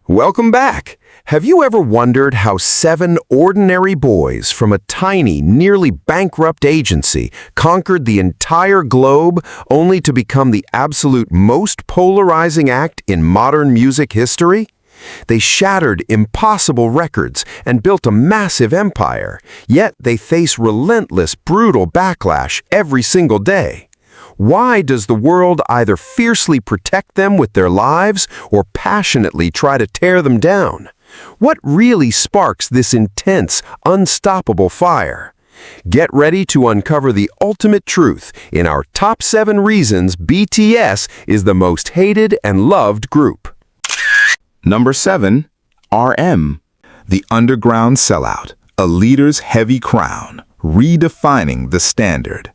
Welcome back. Have you ever wondered how 7 ordinary boys from a tiny, nearly bankrupt agency conquered the entire globe only to become the absolute most polarizing act in modern music history? They shattered impossible records and built a massive empire, yet they face relentless, brutal backlash every single day. Why does the world either fiercely protect them with their lives or passionately try to tear them down? What really sparks this intense, unstoppable fire? Get ready to uncover the ultimate truth in our top 7 reasons BTS is the most hated and loved group. Number 7, RM. The underground sellout, a leader's heavy crown, redefining the standard.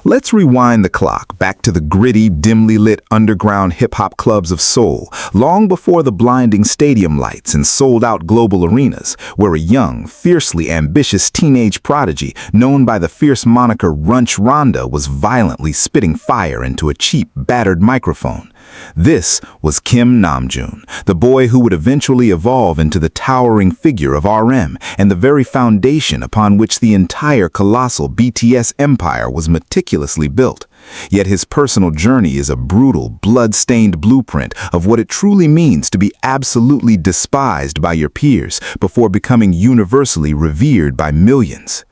Let's rewind the clock back to the gritty, dimly lit underground hip-hop clubs of Seoul, long before the blinding stadium lights and sold-out global arenas, where a young, fiercely ambitious teenage prodigy known by the fierce moniker Runch Rhonda was violently spitting fire into a cheap, battered microphone. This was Kim Namjoon, the boy who would eventually evolve into the towering figure of RM and the very foundation upon which the entire colossal BTS empire was meticulously built. Yet his personal journey is a brutal, blood-stained blueprint of what it truly means to be absolutely despised by your peers before becoming universally revered by millions.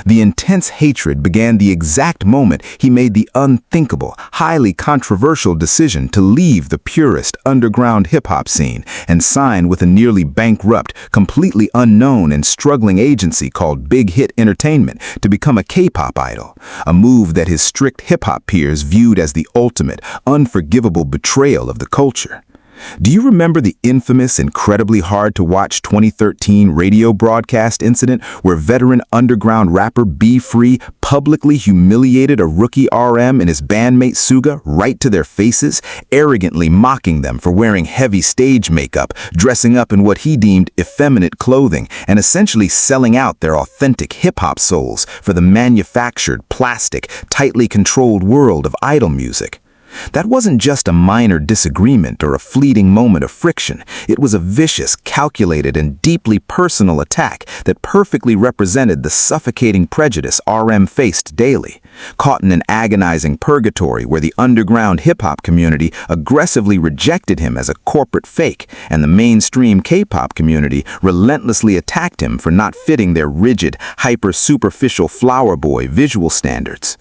The intense hatred began the exact moment he made the unthinkable, highly controversial decision to leave the purest underground hip-hop scene and sign with a nearly bankrupt, completely unknown and struggling agency called Big Hit Entertainment to become a K-pop idol, a move that his strict hip-hop peers viewed as the ultimate, unforgivable betrayal of the culture. Do you remember the infamous, incredibly hard-to-watch 2013 radio broadcast incident where veteran underground rapper Be Free publicly humiliated a rookie RM and his bandmate Suga right to their faces, arrogantly mocking them for wearing heavy stage makeup, dressing up in what he deemed effeminate clothing, and essentially selling out their authentic hip-hop souls for the manufactured, plastic, tightly controlled world of idol music? That wasn't just a minor disagreement or a fleeting moment of friction. It was a vicious, calculated, and deeply personal attack that perfectly represented the suffocating prejudice RM faced daily. Caught in an agonizing purgatory where the underground hip-hop community aggressively rejected him as a corporate fake, and the mainstream K-pop community relentlessly attacked him for not fitting their rigid, hyper-superficial flower boy visual standards.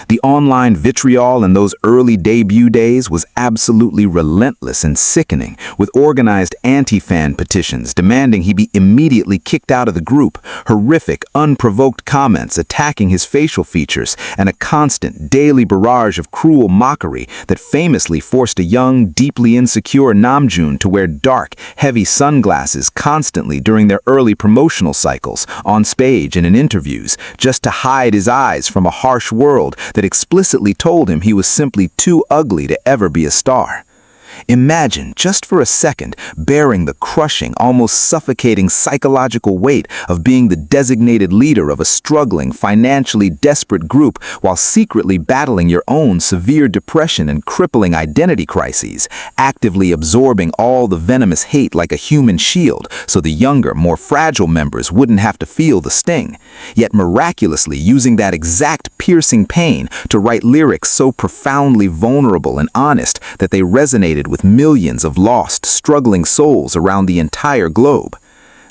The online vitriol in those early debut days was absolutely relentless and sickening, with organized anti-fan petitions demanding he be immediately kicked out of the group, horrific, unprovoked comments attacking his facial features, and a constant, daily barrage of cruel mockery that famously forced a young, deeply insecure Namjoon to wear dark, heavy sunglasses constantly during their early promotional cycles, on stage and in interviews, just to hide his eyes from a harsh world that explicitly told him he was simply too ugly to ever be a star. Imagine, just for a second, bearing the crushing, almost suffocating psychological weight of being the designated leader of a struggling, financially desperate group while secretly battling your own severe depression and crippling identity crises, actively absorbing all the venomous hate like a human shield so the younger, more fragile members wouldn't have to feel the sting, yet miraculously using that exact piercing pain to write lyrics so profoundly vulnerable and honest that they resonated with millions of lost, struggling souls around the entire globe.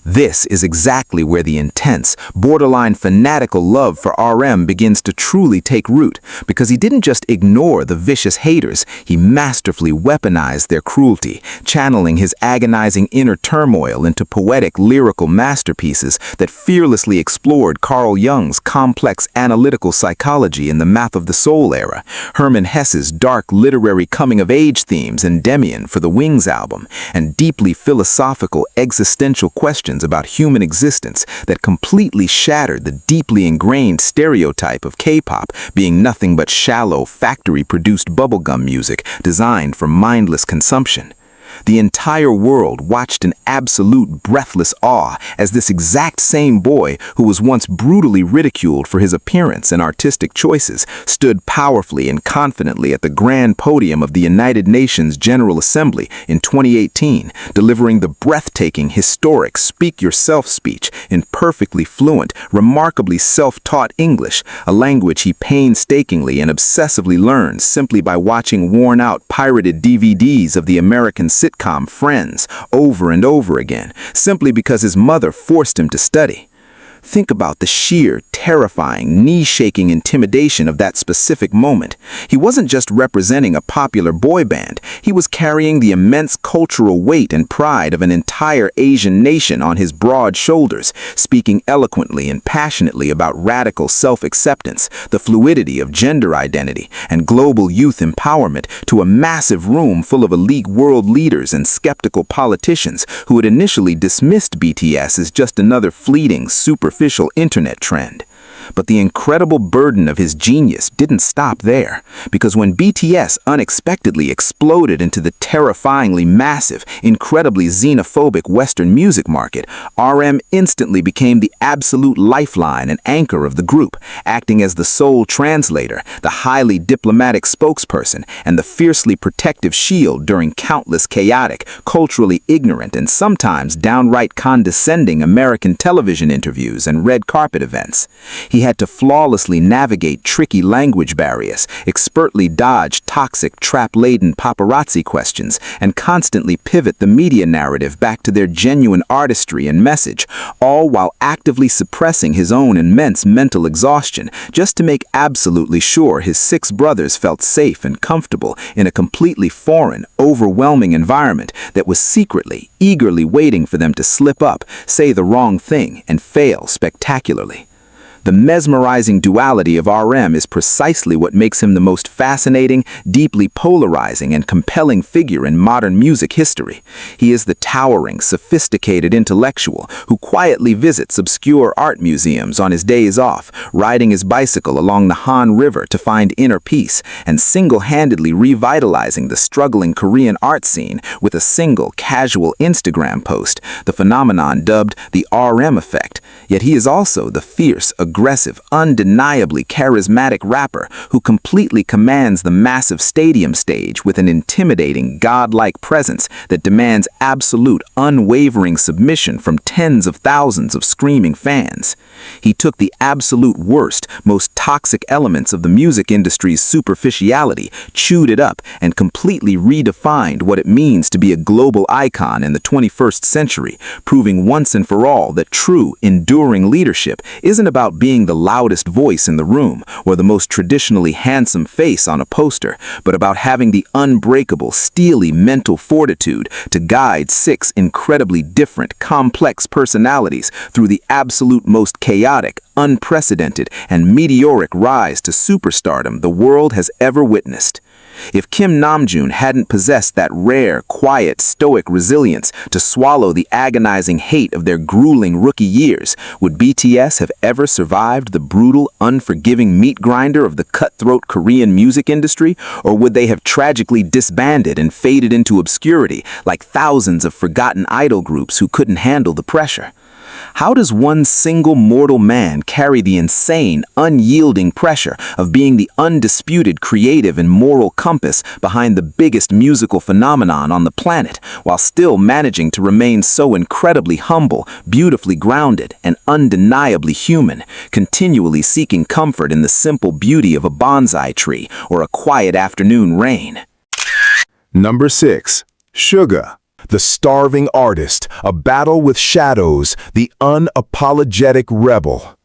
This is exactly where the intense, borderline fanatical love for RM begins to truly take root, because he didn't just ignore the vicious haters, he masterfully weaponized their cruelty, channeling his agonizing inner turmoil into poetic, lyrical masterpieces that fearlessly explored Carl Jung's complex analytical psychology in the Math of the Soul era, Hermann Hesse's dark literary coming-of-age themes in Demian for the Wings album, and deeply philosophical existential questions about human existence that completely shattered the deeply ingrained stereotype of K-pop being nothing but shallow, factory-produced bubblegum music designed for mindless consumption. The entire world watched in absolute breathless awe as this exact same boy, who was once brutally ridiculed for his appearance and artistic choices, stood powerfully and confidently at the grand podium of the United Nations General Assembly in 2018, delivering the breathtaking, historic Speak Yourself speech in perfectly fluent, remarkably self-taught English, a language he painstakingly and obsessively learned simply by watching worn-out pirated DVDs of the American sitcom Friends over and over again, simply because his mother forced him to study. Think about the sheer, terrifying, knee-shaking intimidation of that specific moment. He wasn't just representing a popular boy band, he was carrying the immense cultural weight and pride of an entire Asian nation on his broad shoulders, speaking eloquently and passionately about radical self-acceptance, the fluidity of gender identity, and global youth empowerment to a massive room full of elite world leaders and skeptical politicians who had initially dismissed BTS as just another fleeting, superficial internet trend. But the incredible burden of his genius didn't stop there, because when BTS unexpectedly exploded into the terrifyingly massive, incredibly xenophobic Western music market, RM instantly became the absolute lifeline and anchor of the group, acting as the sole translator, the highly diplomatic spokesperson, and the fiercely protective shield during countless chaotic, culturally ignorant, and sometimes downright condescending American television interviews and red carpet events. He had to flawlessly navigate tricky language barriers, expertly dodge toxic, trap-laden paparazzi questions, and constantly pivot the media narrative back to their genuine artistry and message, all while actively suppressing his own immense mental exhaustion, just to make absolutely sure his 6 brothers felt safe and comfortable in a completely foreign, overwhelming environment that was secretly, eagerly waiting for them to slip up, say the wrong thing, and fail spectacularly. The mesmerizing duality of RM is precisely what makes him the most fascinating, deeply polarizing, and compelling figure in modern music history. He is the towering, sophisticated intellectual who quietly visits obscure art museums on his days off, riding his bicycle along the Han River to find inner peace, and single-handedly revitalizing the struggling Korean art scene with a single, casual Instagram post, the phenomenon dubbed the RM effect. Yet he is also the fierce, aggressive, undeniably charismatic rapper who completely commands the massive stadium stage with an intimidating, godlike presence that demands absolute, unwavering submission from tens of thousands of screaming fans. He took the absolute worst, most toxic elements of the music industry's superficiality, chewed it up, and completely redefined what it means to be a global icon in the 21st century, proving once and for all that true, enduring leadership isn't about being the loudest voice in the room or the most traditionally handsome face on a poster, but about having the unbreakable, steely mental fortitude to guide 6 incredibly different, complex personalities through the absolute most chaotic, unprecedented, and meteoric rise to superstardom the world has ever witnessed. If Kim Namjoon hadn't possessed that rare, quiet, stoic resilience to swallow the agonizing hate of their grueling rookie years, would BTS have ever survived the brutal, unforgiving meat grinder of the cutthroat Korean music industry, or would they have tragically disbanded and faded into obscurity like thousands of forgotten idol groups who couldn't handle the pressure? How does one single mortal man carry the insane, unyielding pressure of being the undisputed creative and moral compass behind the biggest musical phenomenon on the planet, while still managing to remain so incredibly humble, beautifully grounded, and undeniably human, continually seeking comfort in the simple beauty of a bonsai tree or a quiet afternoon rain? Number 6. Suga. The starving artist, a battle with shadows, the unapologetic rebel.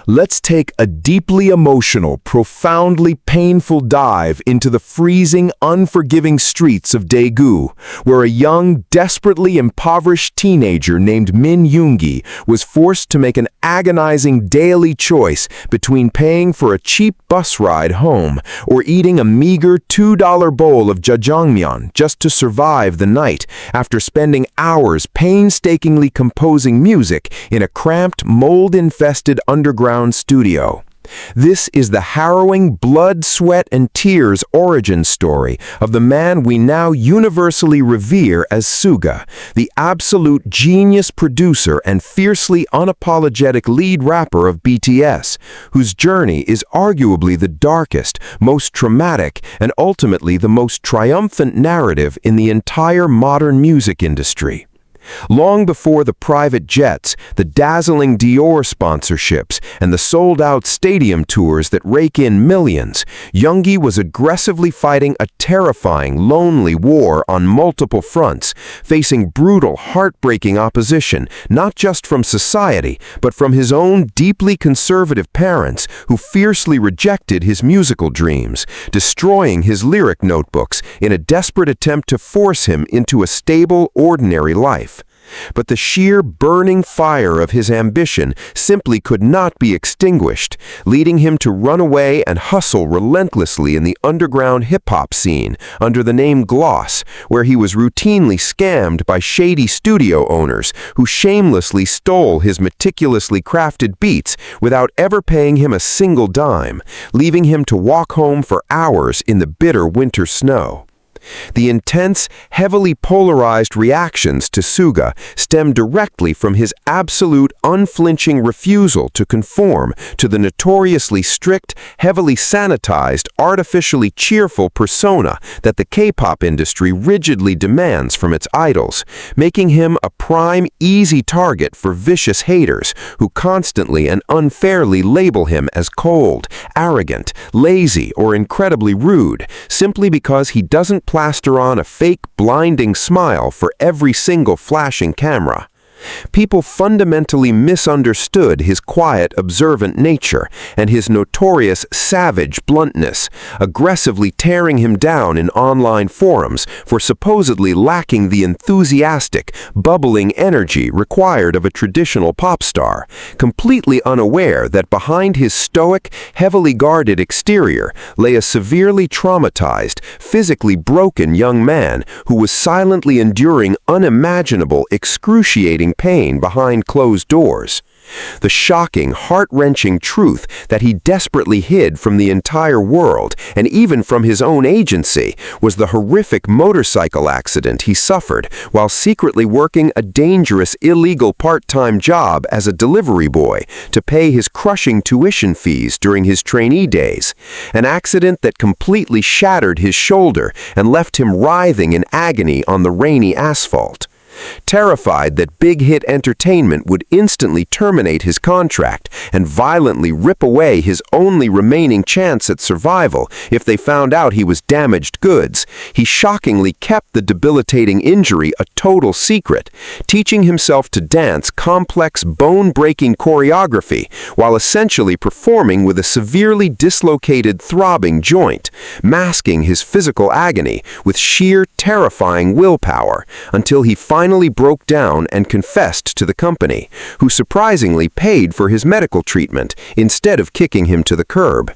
Let's take a deeply emotional, profoundly painful dive into the freezing, unforgiving streets of Daegu, where a young, desperately impoverished teenager named Min Yoongi was forced to make an agonizing daily choice between paying for a cheap bus ride home or eating a meager $2 bowl of jjajangmyeon just to survive the night after spending hours painstakingly composing music in a cramped, mold-infested underground studio. This is the harrowing blood, sweat, and tears origin story of the man we now universally revere as Suga, the absolute genius producer and fiercely unapologetic lead rapper of BTS, whose journey is arguably the darkest, most traumatic, and ultimately the most triumphant narrative in the entire modern music industry. Long before the private jets, the dazzling Dior sponsorships, and the sold-out stadium tours that rake in millions, Yoongi was aggressively fighting a terrifying, lonely war on multiple fronts, facing brutal, heartbreaking opposition, not just from society, but from his own deeply conservative parents who fiercely rejected his musical dreams, destroying his lyric notebooks in a desperate attempt to force him into a stable, ordinary life. But the sheer burning fire of his ambition simply could not be extinguished, leading him to run away and hustle relentlessly in the underground hip-hop scene under the name Gloss, where he was routinely scammed by shady studio owners who shamelessly stole his meticulously crafted beats without ever paying him a single dime, leaving him to walk home for hours in the bitter winter snow. The intense, heavily polarized reactions to Suga stem directly from his absolute unflinching refusal to conform to the notoriously strict, heavily sanitized, artificially cheerful persona that the K-pop industry rigidly demands from its idols, making him a prime, easy target for vicious haters who constantly and unfairly label him as cold, arrogant, lazy, or incredibly rude, simply because he doesn't plaster on a fake, blinding smile for every single flashing camera. People fundamentally misunderstood his quiet, observant nature and his notorious savage bluntness, aggressively tearing him down in online forums for supposedly lacking the enthusiastic, bubbling energy required of a traditional pop star, completely unaware that behind his stoic, heavily guarded exterior lay a severely traumatized, physically broken young man who was silently enduring unimaginable, excruciating pain behind closed doors. The shocking, heart-wrenching truth that he desperately hid from the entire world, and even from his own agency, was the horrific motorcycle accident he suffered while secretly working a dangerous, illegal part-time job as a delivery boy to pay his crushing tuition fees during his trainee days, an accident that completely shattered his shoulder and left him writhing in agony on the rainy asphalt. Terrified that Big Hit Entertainment would instantly terminate his contract and violently rip away his only remaining chance at survival if they found out he was damaged goods, he shockingly kept the debilitating injury a total secret, teaching himself to dance complex, bone-breaking choreography while essentially performing with a severely dislocated, throbbing joint, masking his physical agony with sheer, terrifying willpower until he finally broke down and confessed to the company, who surprisingly paid for his medical treatment instead of kicking him to the curb.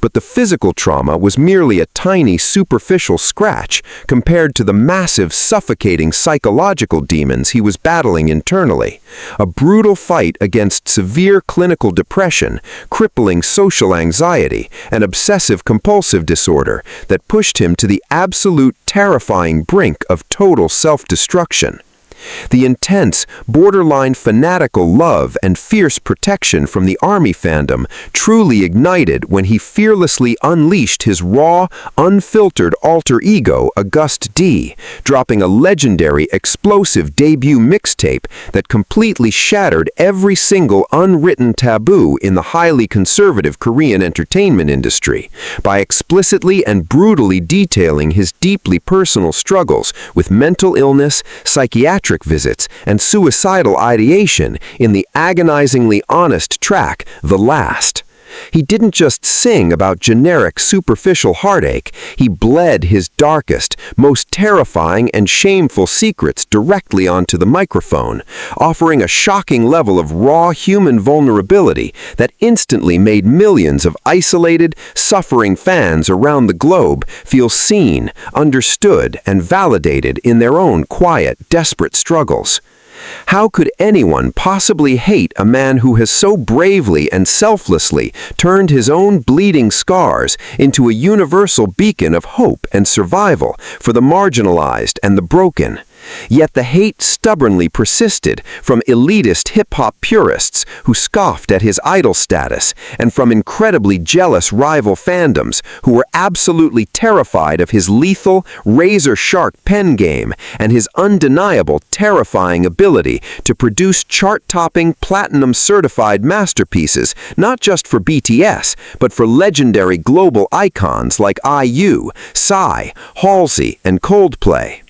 But the physical trauma was merely a tiny, superficial scratch compared to the massive, suffocating psychological demons he was battling internally. A brutal fight against severe clinical depression, crippling social anxiety, and obsessive-compulsive disorder that pushed him to the absolute terrifying brink of total self-destruction. The intense, borderline fanatical love and fierce protection from the ARMY fandom truly ignited when he fearlessly unleashed his raw, unfiltered alter ego, August D, dropping a legendary, explosive debut mixtape that completely shattered every single unwritten taboo in the highly conservative Korean entertainment industry by explicitly and brutally detailing his deeply personal struggles with mental illness, psychiatric visits, and suicidal ideation in the agonizingly honest track, The Last. He didn't just sing about generic, superficial heartache, he bled his darkest, most terrifying and shameful secrets directly onto the microphone, offering a shocking level of raw human vulnerability that instantly made millions of isolated, suffering fans around the globe feel seen, understood, and validated in their own quiet, desperate struggles. How could anyone possibly hate a man who has so bravely and selflessly turned his own bleeding scars into a universal beacon of hope and survival for the marginalized and the broken? Yet the hate stubbornly persisted from elitist hip-hop purists who scoffed at his idol status, and from incredibly jealous rival fandoms who were absolutely terrified of his lethal, razor-sharp pen game and his undeniable, terrifying ability to produce chart-topping, platinum-certified masterpieces not just for BTS, but for legendary global icons like IU, Psy, Halsey, and Coldplay.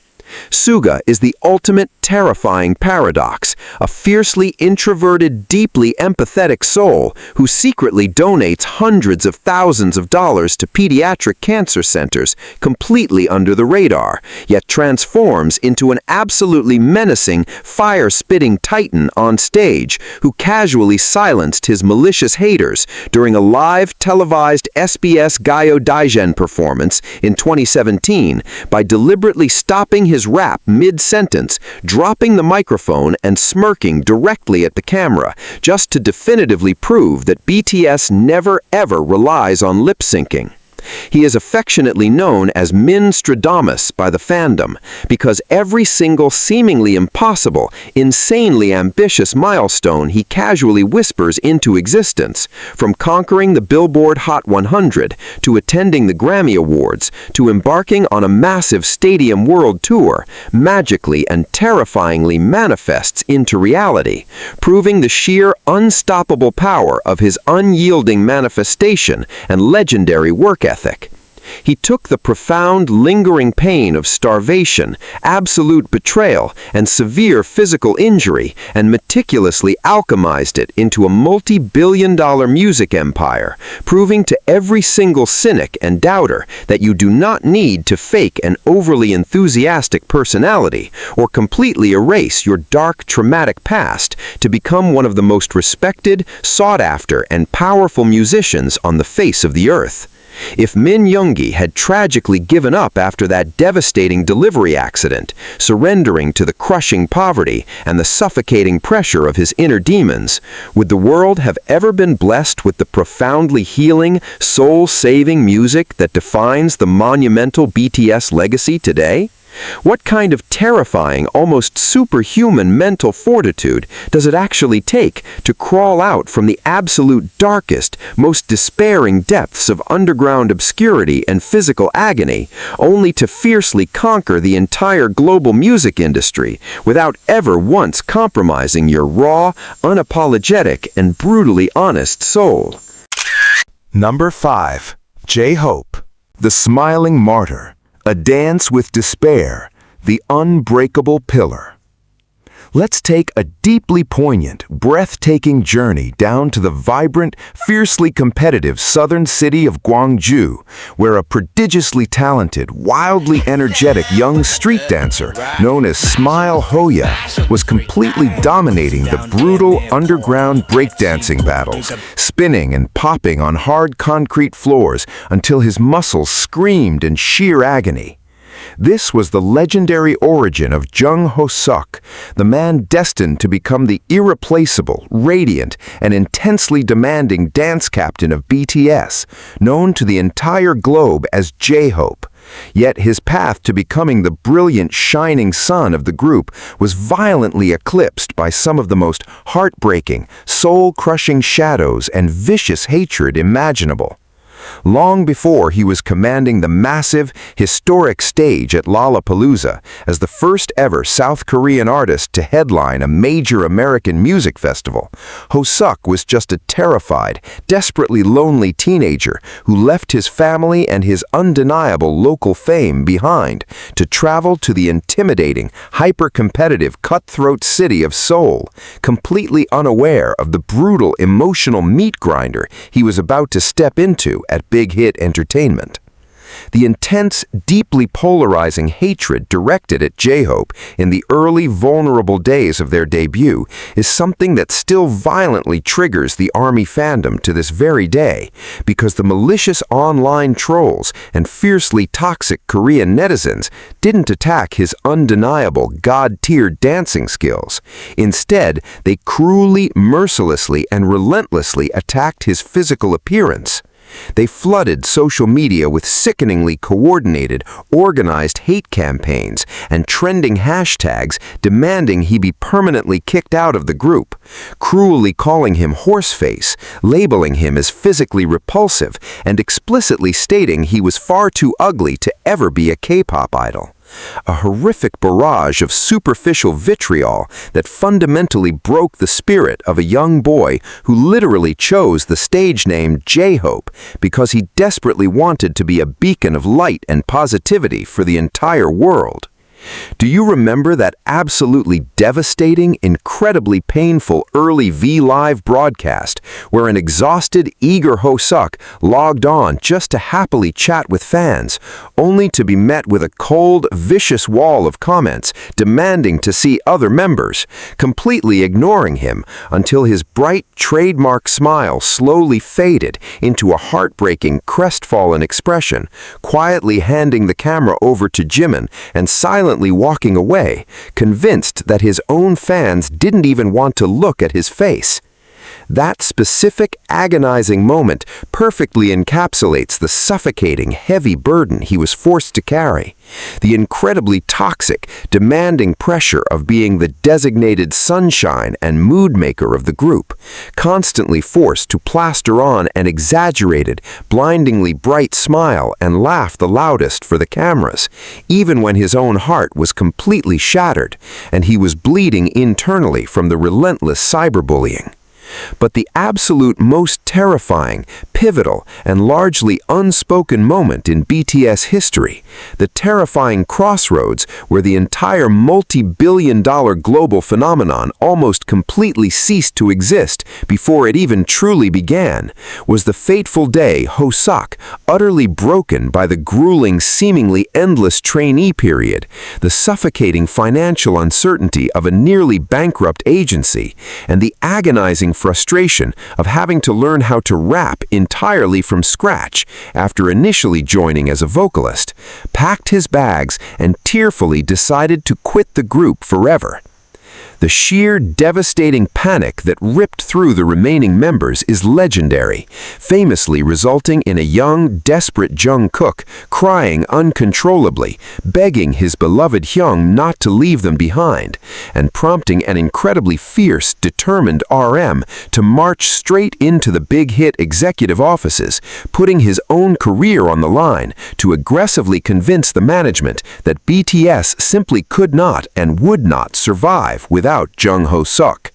Suga is the ultimate terrifying paradox, a fiercely introverted, deeply empathetic soul who secretly donates hundreds of thousands of dollars to pediatric cancer centers completely under the radar, yet transforms into an absolutely menacing, fire-spitting titan on stage who casually silenced his malicious haters during a live televised SBS Gayo Daijen performance in 2017 by deliberately stopping his rap mid-sentence, dropping the microphone and smirking directly at the camera, just to definitively prove that BTS never ever relies on lip-syncing. He is affectionately known as Min Stradamus by the fandom because every single seemingly impossible, insanely ambitious milestone he casually whispers into existence, from conquering the Billboard Hot 100 to attending the Grammy Awards to embarking on a massive stadium world tour, magically and terrifyingly manifests into reality, proving the sheer unstoppable power of his unyielding manifestation and legendary work ethic. He took the profound, lingering pain of starvation, absolute betrayal, and severe physical injury and meticulously alchemized it into a multi-billion-dollar music empire, proving to every single cynic and doubter that you do not need to fake an overly enthusiastic personality or completely erase your dark, traumatic past to become one of the most respected, sought-after, and powerful musicians on the face of the earth. If Min Yoongi had tragically given up after that devastating delivery accident, surrendering to the crushing poverty and the suffocating pressure of his inner demons, would the world have ever been blessed with the profoundly healing, soul-saving music that defines the monumental BTS legacy today? What kind of terrifying, almost superhuman mental fortitude does it actually take to crawl out from the absolute darkest, most despairing depths of underground obscurity and physical agony, only to fiercely conquer the entire global music industry without ever once compromising your raw, unapologetic, and brutally honest soul? Number 5. J-Hope, the smiling martyr. A Dance with Despair, the Unbreakable Pillar. Let's take a deeply poignant, breathtaking journey down to the vibrant, fiercely competitive southern city of Gwangju, where a prodigiously talented, wildly energetic young street dancer known as Smile Hoya was completely dominating the brutal underground breakdancing battles, spinning and popping on hard concrete floors until his muscles screamed in sheer agony. This was the legendary origin of Jungkook, the man destined to become the irreplaceable, radiant, and intensely demanding dance captain of BTS, known to the entire globe as J-Hope. Yet his path to becoming the brilliant, shining sun of the group was violently eclipsed by some of the most heartbreaking, soul-crushing shadows and vicious hatred imaginable. Long before he was commanding the massive, historic stage at Lollapalooza as the first ever South Korean artist to headline a major American music festival, Hoseok was just a terrified, desperately lonely teenager who left his family and his undeniable local fame behind to travel to the intimidating, hyper-competitive, cutthroat city of Seoul, completely unaware of the brutal, emotional meat grinder he was about to step into at Big Hit Entertainment. The intense, deeply polarizing hatred directed at J-Hope in the early, vulnerable days of their debut is something that still violently triggers the ARMY fandom to this very day, because the malicious online trolls and fiercely toxic Korean netizens didn't attack his undeniable God-tier dancing skills. Instead, they cruelly, mercilessly, and relentlessly attacked his physical appearance. They flooded social media with sickeningly coordinated, organized hate campaigns and trending hashtags demanding he be permanently kicked out of the group, cruelly calling him horseface, labeling him as physically repulsive, and explicitly stating he was far too ugly to ever be a K-pop idol. A horrific barrage of superficial vitriol that fundamentally broke the spirit of a young boy who literally chose the stage name J-Hope because he desperately wanted to be a beacon of light and positivity for the entire world. Do you remember that absolutely devastating, incredibly painful early V-Live broadcast where an exhausted, eager Hoseok logged on just to happily chat with fans, only to be met with a cold, vicious wall of comments demanding to see other members, completely ignoring him until his bright, trademark smile slowly faded into a heartbreaking, crestfallen expression, quietly handing the camera over to Jimin and silently walking away, convinced that his own fans didn't even want to look at his face? That specific, agonizing moment perfectly encapsulates the suffocating, heavy burden he was forced to carry. The incredibly toxic, demanding pressure of being the designated sunshine and mood maker of the group, constantly forced to plaster on an exaggerated, blindingly bright smile and laugh the loudest for the cameras, even when his own heart was completely shattered and he was bleeding internally from the relentless cyberbullying. But the absolute most terrifying, pivotal, and largely unspoken moment in BTS history, the terrifying crossroads where the entire multi-billion-dollar global phenomenon almost completely ceased to exist before it even truly began, was the fateful day Hoseok, utterly broken by the grueling, seemingly endless trainee period, the suffocating financial uncertainty of a nearly bankrupt agency, and the agonizing frustration of having to learn how to rap entirely from scratch after initially joining as a vocalist, packed his bags and tearfully decided to quit the group forever. The sheer devastating panic that ripped through the remaining members is legendary, famously resulting in a young, desperate Jungkook crying uncontrollably, begging his beloved Hyung not to leave them behind, and prompting an incredibly fierce, determined RM to march straight into the big hit executive offices, putting his own career on the line to aggressively convince the management that BTS simply could not and would not survive without Jung Ho-seok.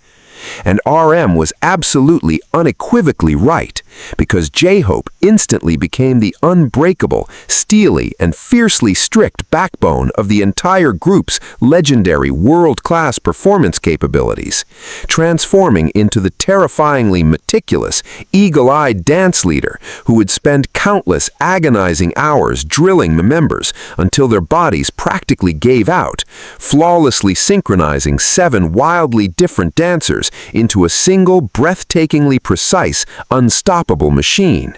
And RM was absolutely unequivocally right, because J-Hope instantly became the unbreakable, steely, and fiercely strict backbone of the entire group's legendary world-class performance capabilities, transforming into the terrifyingly meticulous, eagle-eyed dance leader who would spend countless agonizing hours drilling the members until their bodies practically gave out, flawlessly synchronizing 7 wildly different dancers into a single, breathtakingly precise, unstoppable machine.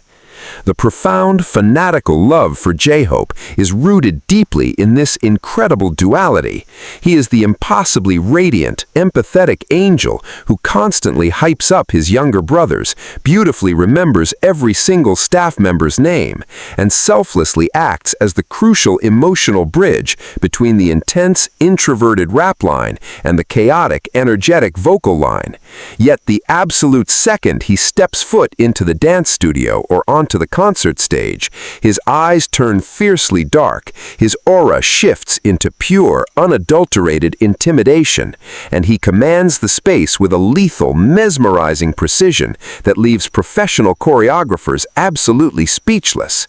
The profound, fanatical love for J-Hope is rooted deeply in this incredible duality. He is the impossibly radiant, empathetic angel who constantly hypes up his younger brothers, beautifully remembers every single staff member's name, and selflessly acts as the crucial emotional bridge between the intense, introverted rap line and the chaotic, energetic vocal line. Yet the absolute second he steps foot into the dance studio or onto the concert stage, his eyes turn fiercely dark, his aura shifts into pure, unadulterated intimidation, and he commands the space with a lethal, mesmerizing precision that leaves professional choreographers absolutely speechless.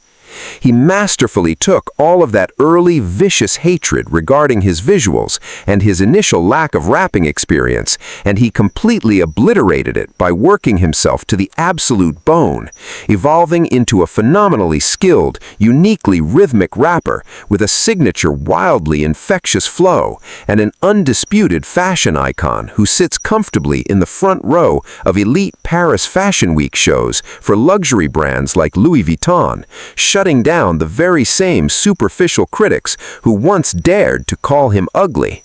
He masterfully took all of that early vicious hatred regarding his visuals and his initial lack of rapping experience, and he completely obliterated it by working himself to the absolute bone, evolving into a phenomenally skilled, uniquely rhythmic rapper with a signature wildly infectious flow and an undisputed fashion icon who sits comfortably in the front row of elite Paris Fashion Week shows for luxury brands like Louis Vuitton, shutting down the very same superficial critics who once dared to call him ugly.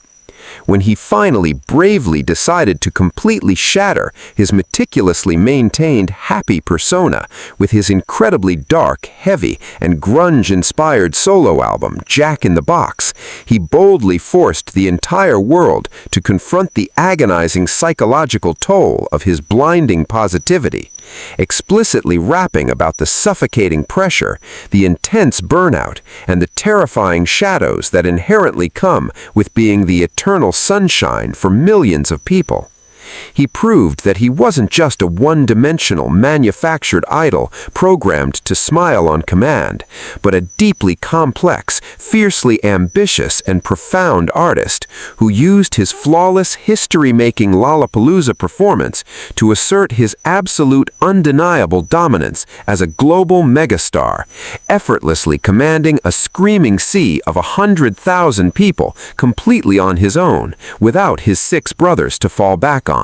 When he finally bravely decided to completely shatter his meticulously maintained happy persona with his incredibly dark, heavy, and grunge-inspired solo album, Jack in the Box, he boldly forced the entire world to confront the agonizing psychological toll of his blinding positivity, explicitly rapping about the suffocating pressure, the intense burnout, and the terrifying shadows that inherently come with being the eternal sunshine for millions of people. He proved that he wasn't just a one-dimensional, manufactured idol programmed to smile on command, but a deeply complex, fiercely ambitious, and profound artist who used his flawless, history-making Lollapalooza performance to assert his absolute, undeniable dominance as a global megastar, effortlessly commanding a screaming sea of 100,000 people completely on his own, without his 6 brothers to fall back on.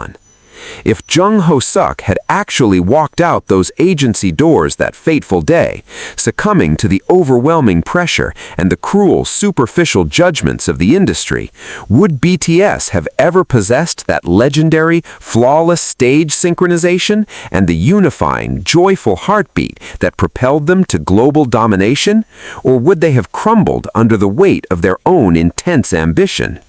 If Jungkook had actually walked out those agency doors that fateful day, succumbing to the overwhelming pressure and the cruel, superficial judgments of the industry, would BTS have ever possessed that legendary, flawless stage synchronization and the unifying, joyful heartbeat that propelled them to global domination? Or would they have crumbled under the weight of their own intense ambition?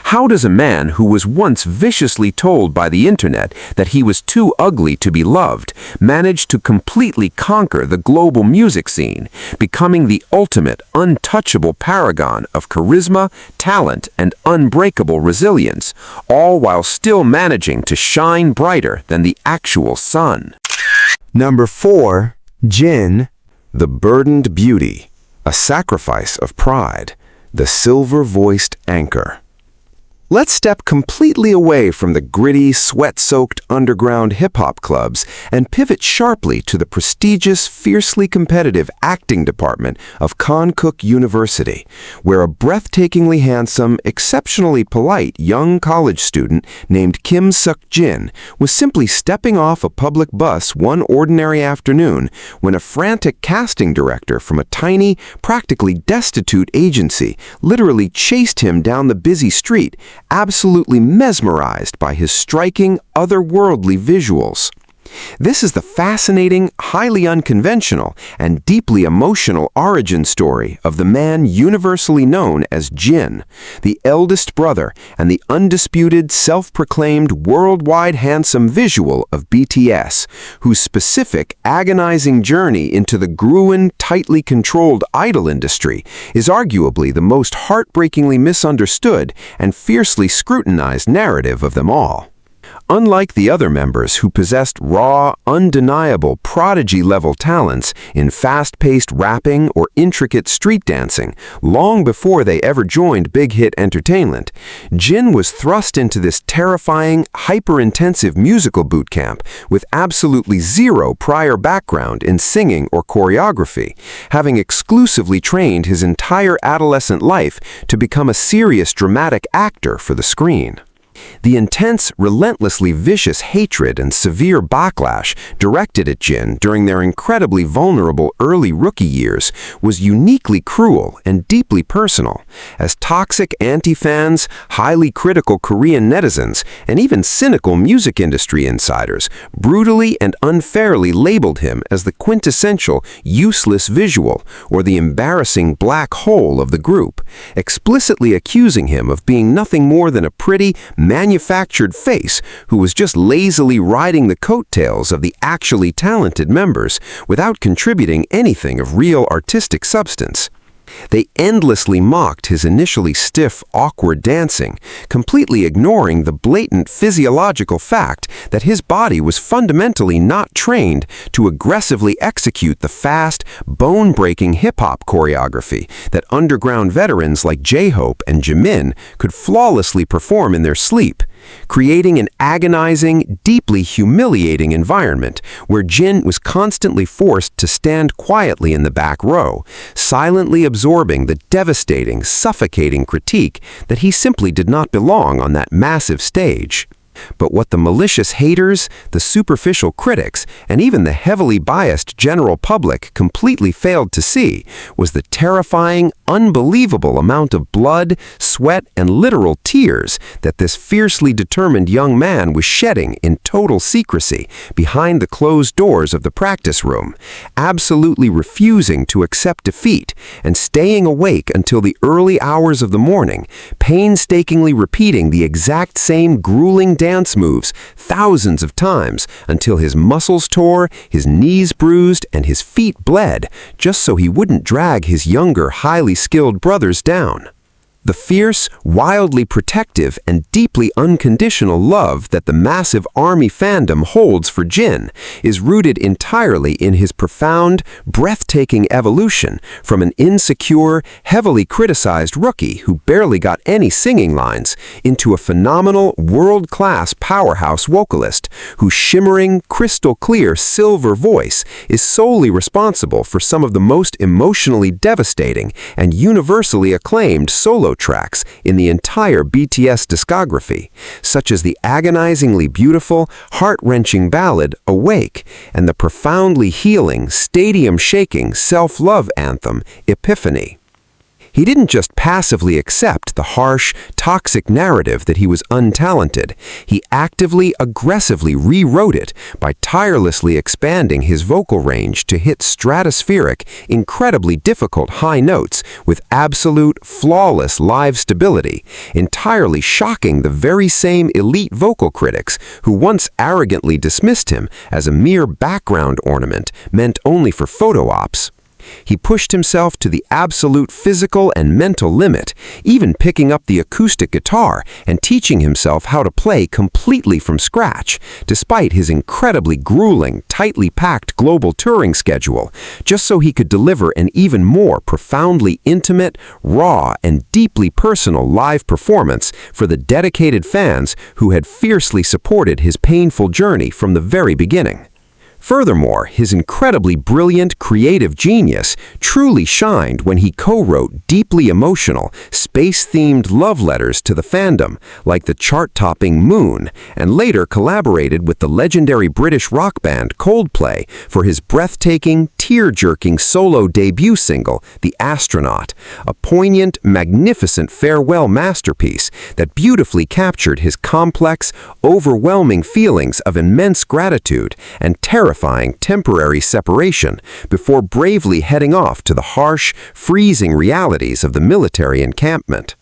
How does a man who was once viciously told by the internet that he was too ugly to be loved manage to completely conquer the global music scene, becoming the ultimate, untouchable paragon of charisma, talent, and unbreakable resilience, all while still managing to shine brighter than the actual sun? Number 4. Jin. The burdened beauty, a sacrifice of pride, the silver-voiced anchor. Let's step completely away from the gritty, sweat-soaked underground hip-hop clubs and pivot sharply to the prestigious, fiercely competitive acting department of Jungkook University, where a breathtakingly handsome, exceptionally polite young college student named Kim Suk-jin was simply stepping off a public bus one ordinary afternoon when a frantic casting director from a tiny, practically destitute agency literally chased him down the busy street, absolutely mesmerized by his striking, otherworldly visuals. This is the fascinating, highly unconventional, and deeply emotional origin story of the man universally known as Jin, the eldest brother and the undisputed, self-proclaimed, worldwide handsome visual of BTS, whose specific, agonizing journey into the gruen, tightly controlled idol industry is arguably the most heartbreakingly misunderstood and fiercely scrutinized narrative of them all. Unlike the other members who possessed raw, undeniable, prodigy-level talents in fast-paced rapping or intricate street dancing long before they ever joined Big Hit Entertainment, Jin was thrust into this terrifying, hyper-intensive musical boot camp with absolutely zero prior background in singing or choreography, having exclusively trained his entire adolescent life to become a serious dramatic actor for the screen. The intense, relentlessly vicious hatred and severe backlash directed at Jin during their incredibly vulnerable early rookie years was uniquely cruel and deeply personal, as toxic anti-fans, highly critical Korean netizens, and even cynical music industry insiders brutally and unfairly labeled him as the quintessential, useless visual or the embarrassing black hole of the group, explicitly accusing him of being nothing more than a pretty, manufactured face who was just lazily riding the coattails of the actually talented members without contributing anything of real artistic substance. They endlessly mocked his initially stiff, awkward dancing, completely ignoring the blatant physiological fact that his body was fundamentally not trained to aggressively execute the fast, bone-breaking hip-hop choreography that underground veterans like J-Hope and Jimin could flawlessly perform in their sleep, creating an agonizing, deeply humiliating environment where Jin was constantly forced to stand quietly in the back row, silently absorbing the devastating, suffocating critique that he simply did not belong on that massive stage. But what the malicious haters, the superficial critics, and even the heavily biased general public completely failed to see was the terrifying, unbelievable amount of blood, sweat, and literal tears that this fiercely determined young man was shedding in total secrecy behind the closed doors of the practice room, absolutely refusing to accept defeat and staying awake until the early hours of the morning, painstakingly repeating the exact same grueling dance moves thousands of times until his muscles tore, his knees bruised, and his feet bled, just so he wouldn't drag his younger, highly skilled brothers down. The fierce, wildly protective, and deeply unconditional love that the massive army fandom holds for Jin is rooted entirely in his profound, breathtaking evolution from an insecure, heavily criticized rookie who barely got any singing lines into a phenomenal, world-class powerhouse vocalist whose shimmering, crystal-clear silver voice is solely responsible for some of the most emotionally devastating and universally acclaimed solo tracks in the entire BTS discography, such as the agonizingly beautiful, heart-wrenching ballad Awake and the profoundly healing, stadium-shaking self-love anthem Epiphany. He didn't just passively accept the harsh, toxic narrative that he was untalented. He actively, aggressively rewrote it by tirelessly expanding his vocal range to hit stratospheric, incredibly difficult high notes with absolute, flawless live stability, entirely shocking the very same elite vocal critics who once arrogantly dismissed him as a mere background ornament meant only for photo ops. He pushed himself to the absolute physical and mental limit, even picking up the acoustic guitar and teaching himself how to play completely from scratch, despite his incredibly grueling, tightly packed global touring schedule, just so he could deliver an even more profoundly intimate, raw, and deeply personal live performance for the dedicated fans who had fiercely supported his painful journey from the very beginning. Furthermore, his incredibly brilliant creative genius truly shined when he co-wrote deeply emotional, space-themed love letters to the fandom, like the chart-topping Moon, and later collaborated with the legendary British rock band Coldplay for his breathtaking, tear-jerking solo debut single, The Astronaut, a poignant, magnificent farewell masterpiece that beautifully captured his complex, overwhelming feelings of immense gratitude and terrifying temporary separation before bravely heading off to the harsh, freezing realities of the military encampment.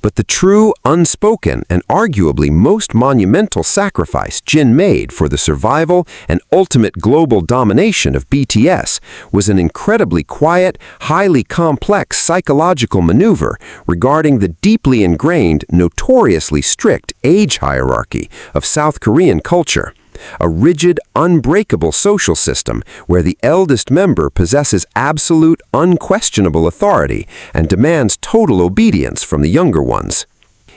But the true, unspoken, and arguably most monumental sacrifice Jin made for the survival and ultimate global domination of BTS was an incredibly quiet, highly complex psychological maneuver regarding the deeply ingrained, notoriously strict age hierarchy of South Korean culture. A rigid, unbreakable social system where the eldest member possesses absolute, unquestionable authority and demands total obedience from the younger ones.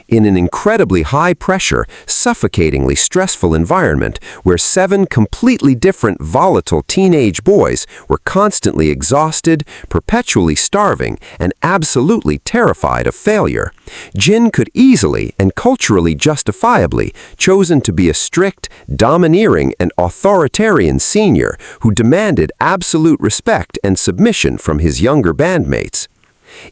In an incredibly high-pressure, suffocatingly stressful environment where 7 completely different volatile teenage boys were constantly exhausted, perpetually starving, and absolutely terrified of failure, Jin could easily and culturally justifiably chosen to be a strict, domineering, and authoritarian senior who demanded absolute respect and submission from his younger bandmates.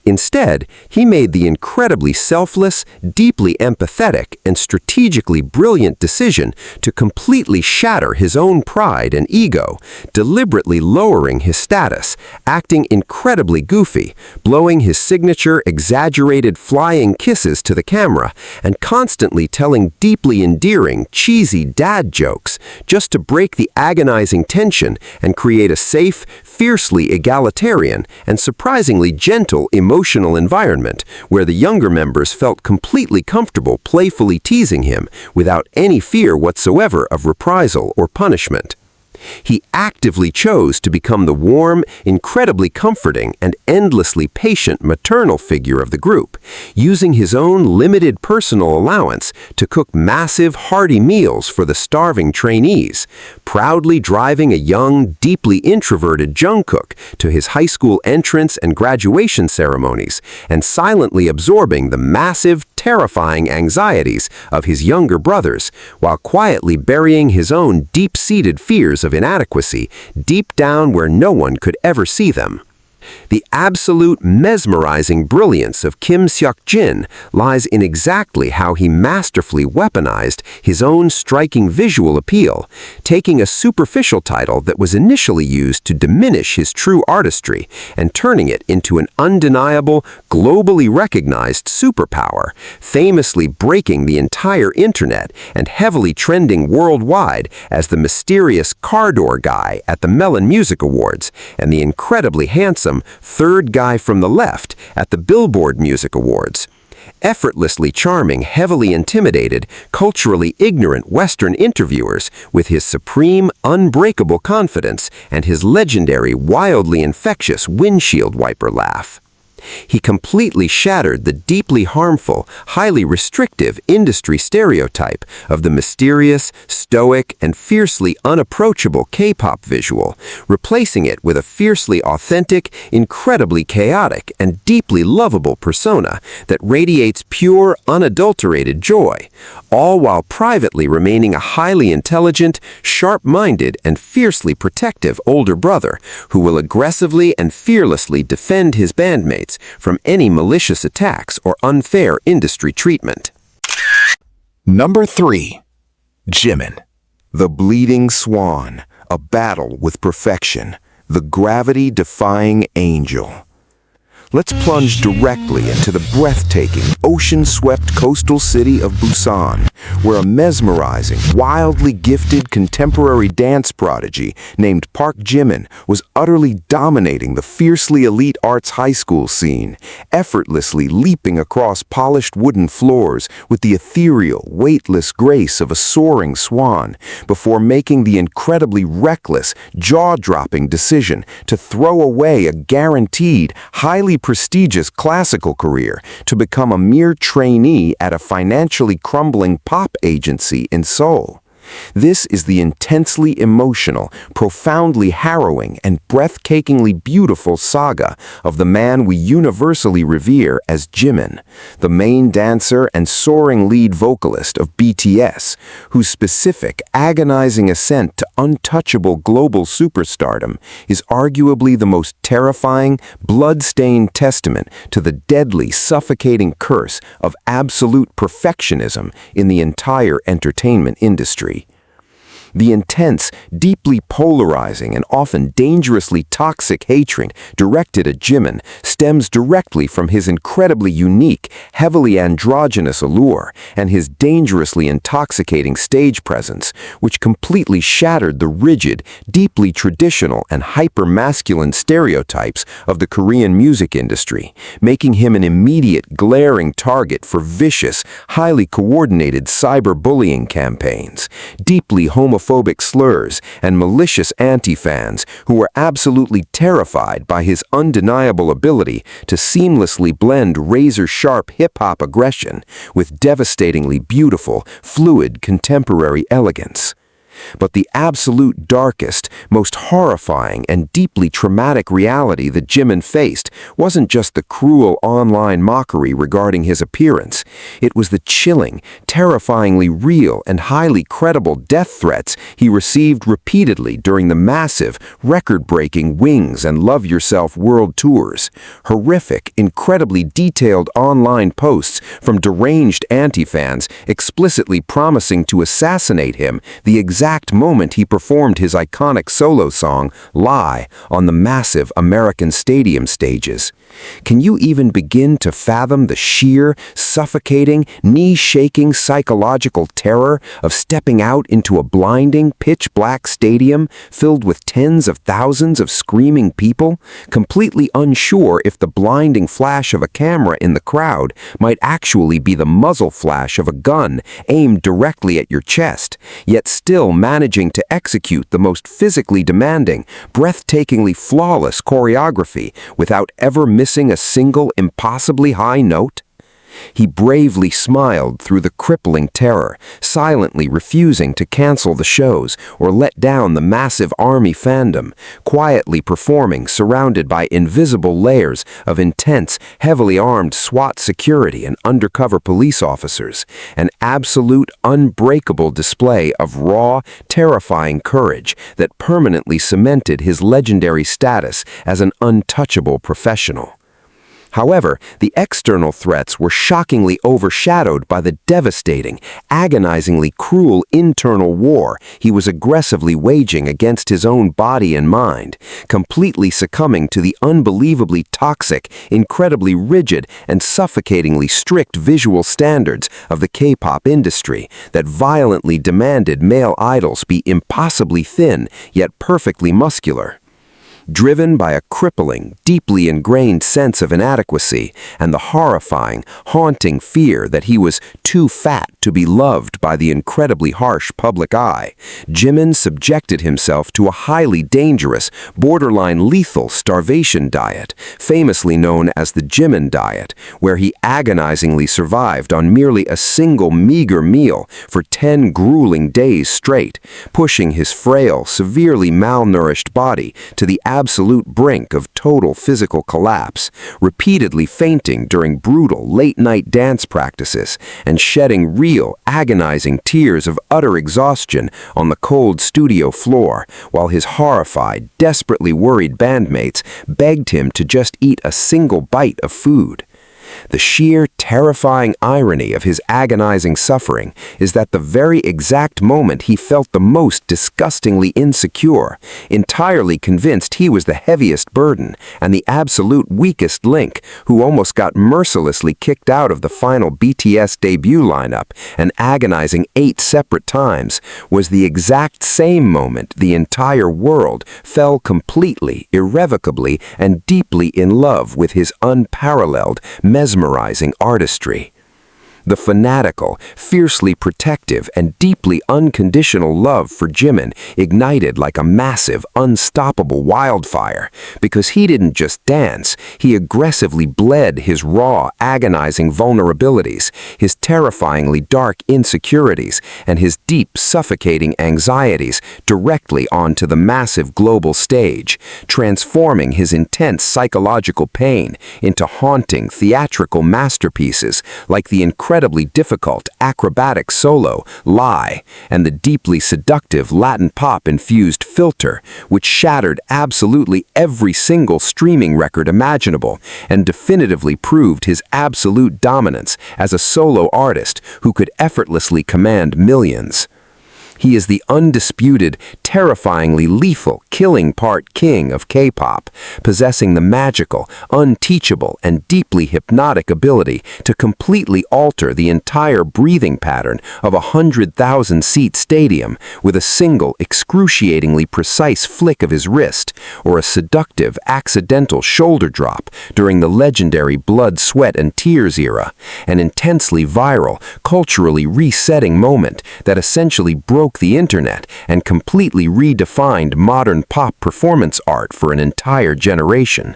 Instead, he made the incredibly selfless, deeply empathetic, and strategically brilliant decision to completely shatter his own pride and ego, deliberately lowering his status, acting incredibly goofy, blowing his signature exaggerated flying kisses to the camera, and constantly telling deeply endearing, cheesy dad jokes just to break the agonizing tension and create a safe, fiercely egalitarian, and surprisingly gentle stable, emotional environment where the younger members felt completely comfortable playfully teasing him without any fear whatsoever of reprisal or punishment. He actively chose to become the warm, incredibly comforting, and endlessly patient maternal figure of the group, using his own limited personal allowance to cook massive, hearty meals for the starving trainees, proudly driving a young, deeply introverted Jungkook to his high school entrance and graduation ceremonies, and silently absorbing the massive, terrifying anxieties of his younger brothers, while quietly burying his own deep-seated fears of inadequacy deep down where no one could ever see them. The absolute mesmerizing brilliance of Kim Seok-jin lies in exactly how he masterfully weaponized his own striking visual appeal, taking a superficial title that was initially used to diminish his true artistry and turning it into an undeniable, globally recognized superpower, famously breaking the entire internet and heavily trending worldwide as the mysterious car door guy at the Melon Music Awards and the incredibly handsome third guy from the left at the Billboard Music Awards. Effortlessly charming, heavily intimidated, culturally ignorant Western interviewers with his supreme, unbreakable confidence and his legendary, wildly infectious windshield wiper laugh. He completely shattered the deeply harmful, highly restrictive industry stereotype of the mysterious, stoic, and fiercely unapproachable K-pop visual, replacing it with a fiercely authentic, incredibly chaotic, and deeply lovable persona that radiates pure, unadulterated joy, all while privately remaining a highly intelligent, sharp-minded, and fiercely protective older brother who will aggressively and fearlessly defend his bandmates from any malicious attacks or unfair industry treatment. Number 3. Jimin. The bleeding swan, a battle with perfection, the gravity-defying angel. Let's plunge directly into the breathtaking, ocean-swept coastal city of Busan, where a mesmerizing, wildly gifted contemporary dance prodigy named Park Jimin was utterly dominating the fiercely elite arts high school scene, effortlessly leaping across polished wooden floors with the ethereal, weightless grace of a soaring swan, before making the incredibly reckless, jaw-dropping decision to throw away a guaranteed, highly prestigious classical career to become a mere trainee at a financially crumbling pop agency in Seoul. This is the intensely emotional, profoundly harrowing, and breathtakingly beautiful saga of the man we universally revere as Jimin, the main dancer and soaring lead vocalist of BTS, whose specific, agonizing ascent to untouchable global superstardom is arguably the most terrifying, blood-stained testament to the deadly, suffocating curse of absolute perfectionism in the entire entertainment industry. The intense, deeply polarizing, and often dangerously toxic hatred directed at Jimin stems directly from his incredibly unique, heavily androgynous allure and his dangerously intoxicating stage presence, which completely shattered the rigid, deeply traditional, and hyper-masculine stereotypes of the Korean music industry, making him an immediate, glaring target for vicious, highly coordinated cyberbullying campaigns, deeply homophobic slurs, and malicious anti-fans who were absolutely terrified by his undeniable ability to seamlessly blend razor-sharp hip-hop aggression with devastatingly beautiful, fluid contemporary elegance. But the absolute darkest, most horrifying, and deeply traumatic reality that Jimin faced wasn't just the cruel online mockery regarding his appearance. It was the chilling, terrifyingly real, and highly credible death threats he received repeatedly during the massive, record-breaking Wings and Love Yourself world tours. Horrific, incredibly detailed online posts from deranged anti-fans explicitly promising to assassinate him the exact moment he performed his iconic solo song, Lie, on the massive American stadium stages. Can you even begin to fathom the sheer, suffocating, knee-shaking psychological terror of stepping out into a blinding, pitch-black stadium filled with tens of thousands of screaming people, completely unsure if the blinding flash of a camera in the crowd might actually be the muzzle flash of a gun aimed directly at your chest, yet still managing to execute the most physically demanding, breathtakingly flawless choreography without ever missing a single impossibly high note? He bravely smiled through the crippling terror, silently refusing to cancel the shows or let down the massive army fandom, quietly performing surrounded by invisible layers of intense, heavily armed SWAT security and undercover police officers, an absolute, unbreakable display of raw, terrifying courage that permanently cemented his legendary status as an untouchable professional. However, the external threats were shockingly overshadowed by the devastating, agonizingly cruel internal war he was aggressively waging against his own body and mind, completely succumbing to the unbelievably toxic, incredibly rigid, and suffocatingly strict visual standards of the K-pop industry that violently demanded male idols be impossibly thin yet perfectly muscular. Driven by a crippling, deeply ingrained sense of inadequacy and the horrifying, haunting fear that he was too fat to be loved by the incredibly harsh public eye, Jimin subjected himself to a highly dangerous, borderline lethal starvation diet, famously known as the Jimin diet, where he agonizingly survived on merely a single meager meal for 10 grueling days straight, pushing his frail, severely malnourished body to the absolute brink of total physical collapse, repeatedly fainting during brutal late-night dance practices and shedding real, agonizing tears of utter exhaustion on the cold studio floor, while his horrified, desperately worried bandmates begged him to just eat a single bite of food. The sheer, terrifying irony of his agonizing suffering is that the very exact moment he felt the most disgustingly insecure, entirely convinced he was the heaviest burden and the absolute weakest link, who almost got mercilessly kicked out of the final BTS debut lineup an agonizing 8 separate times, was the exact same moment the entire world fell completely, irrevocably, and deeply in love with his unparalleled, mesmerizing artistry. The fanatical, fiercely protective, and deeply unconditional love for Jimin ignited like a massive, unstoppable wildfire, because he didn't just dance, he aggressively bled his raw, agonizing vulnerabilities, his terrifyingly dark insecurities, and his deep, suffocating anxieties directly onto the massive global stage, transforming his intense psychological pain into haunting, theatrical masterpieces like the incredibly difficult acrobatic solo Lie and the deeply seductive Latin pop-infused Filter, which shattered absolutely every single streaming record imaginable and definitively proved his absolute dominance as a solo artist who could effortlessly command millions. He is the undisputed, terrifyingly lethal, killing part king of K-pop, possessing the magical, unteachable, and deeply hypnotic ability to completely alter the entire breathing pattern of a 100,000-seat stadium with a single, excruciatingly precise flick of his wrist, or a seductive, accidental shoulder drop during the legendary Blood, Sweat, and Tears era, an intensely viral, culturally resetting moment that essentially broke the internet and completely redefined modern pop performance art for an entire generation.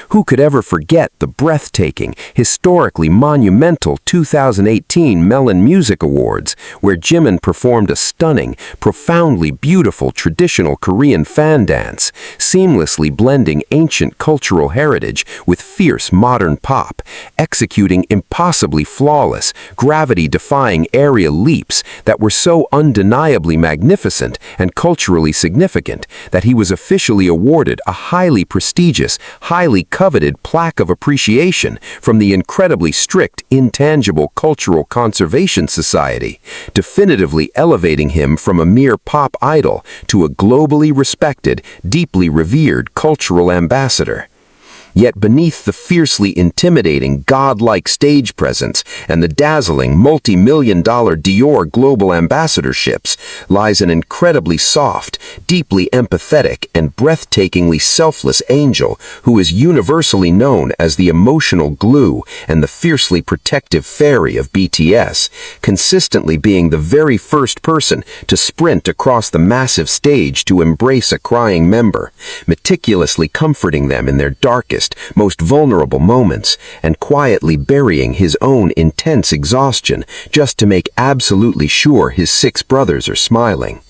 Who could ever forget the breathtaking, historically monumental 2018 Melon Music Awards, where Jimin performed a stunning, profoundly beautiful traditional Korean fan dance, seamlessly blending ancient cultural heritage with fierce modern pop, executing impossibly flawless, gravity-defying aerial leaps that were so undeniably magnificent and culturally significant that he was officially awarded a highly prestigious, highly coveted plaque of appreciation from the incredibly strict Intangible Cultural Conservation Society, definitively elevating him from a mere pop idol to a globally respected, deeply revered cultural ambassador. Yet beneath the fiercely intimidating, godlike stage presence and the dazzling multi-million-dollar Dior global ambassadorships lies an incredibly soft, deeply empathetic, and breathtakingly selfless angel who is universally known as the emotional glue and the fiercely protective fairy of BTS, consistently being the very first person to sprint across the massive stage to embrace a crying member, meticulously comforting them in their darkest, most vulnerable moments, and quietly burying his own intense exhaustion just to make absolutely sure his 6 brothers are smiling.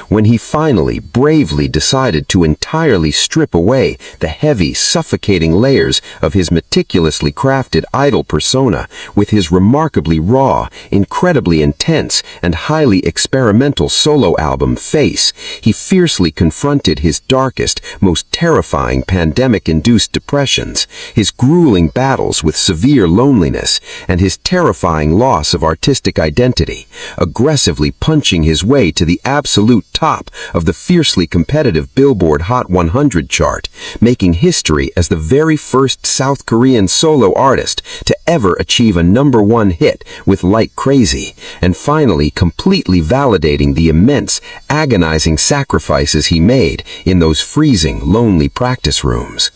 When he finally, bravely decided to entirely strip away the heavy, suffocating layers of his meticulously crafted idol persona with his remarkably raw, incredibly intense, and highly experimental solo album Face, he fiercely confronted his darkest, most terrifying pandemic-induced depressions, his grueling battles with severe loneliness, and his terrifying loss of artistic identity, aggressively punching his way to the absolute top of the fiercely competitive Billboard Hot 100 chart, making history as the very first South Korean solo artist to ever achieve a #1 hit with Like Crazy, and finally completely validating the immense, agonizing sacrifices he made in those freezing, lonely practice rooms.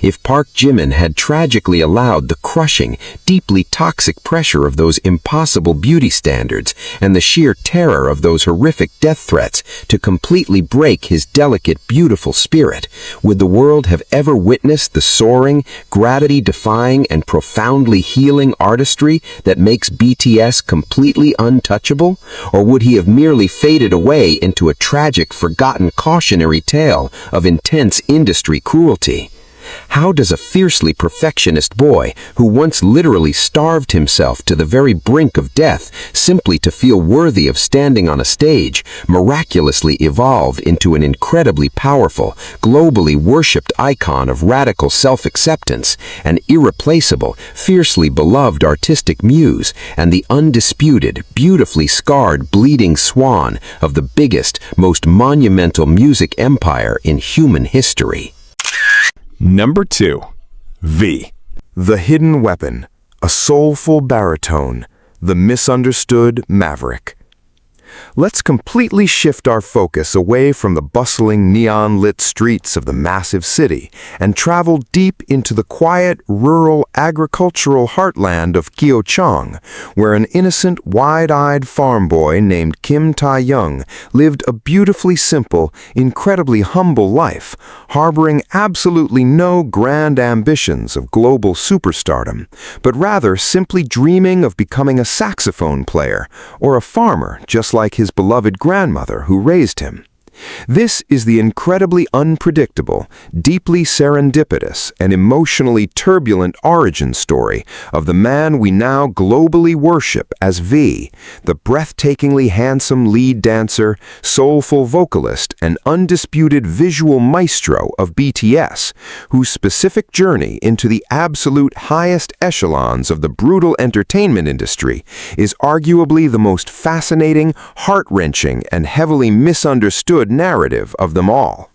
If Park Jimin had tragically allowed the crushing, deeply toxic pressure of those impossible beauty standards and the sheer terror of those horrific death threats to completely break his delicate, beautiful spirit, would the world have ever witnessed the soaring, gravity-defying, and profoundly healing artistry that makes BTS completely untouchable? Or would he have merely faded away into a tragic, forgotten cautionary tale of intense industry cruelty? How does a fiercely perfectionist boy, who once literally starved himself to the very brink of death simply to feel worthy of standing on a stage, miraculously evolve into an incredibly powerful, globally worshipped icon of radical self-acceptance, an irreplaceable, fiercely beloved artistic muse, and the undisputed, beautifully scarred, bleeding swan of the biggest, most monumental music empire in human history? Number 2. V. The hidden weapon, a soulful baritone, the misunderstood maverick. Let's completely shift our focus away from the bustling neon-lit streets of the massive city and travel deep into the quiet, rural, agricultural heartland of Gyeochang, where an innocent, wide-eyed farm boy named Kim Tae-young lived a beautifully simple, incredibly humble life, harboring absolutely no grand ambitions of global superstardom, but rather simply dreaming of becoming a saxophone player or a farmer just like his beloved grandmother who raised him. This is the incredibly unpredictable, deeply serendipitous, and emotionally turbulent origin story of the man we now globally worship as V, the breathtakingly handsome lead dancer, soulful vocalist, and undisputed visual maestro of BTS, whose specific journey into the absolute highest echelons of the brutal entertainment industry is arguably the most fascinating, heart-wrenching, and heavily misunderstood narrative of them all.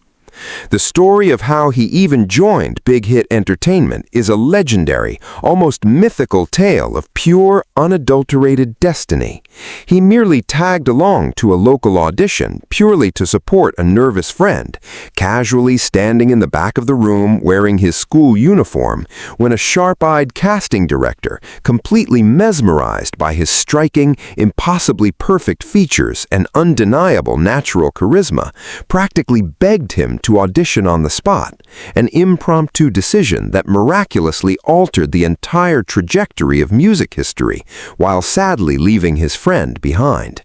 The story of how he even joined Big Hit Entertainment is a legendary, almost mythical tale of pure, unadulterated destiny. He merely tagged along to a local audition purely to support a nervous friend, casually standing in the back of the room wearing his school uniform, when a sharp-eyed casting director, completely mesmerized by his striking, impossibly perfect features and undeniable natural charisma, practically begged him to audition on the spot, an impromptu decision that miraculously altered the entire trajectory of music history, while sadly leaving his friend behind.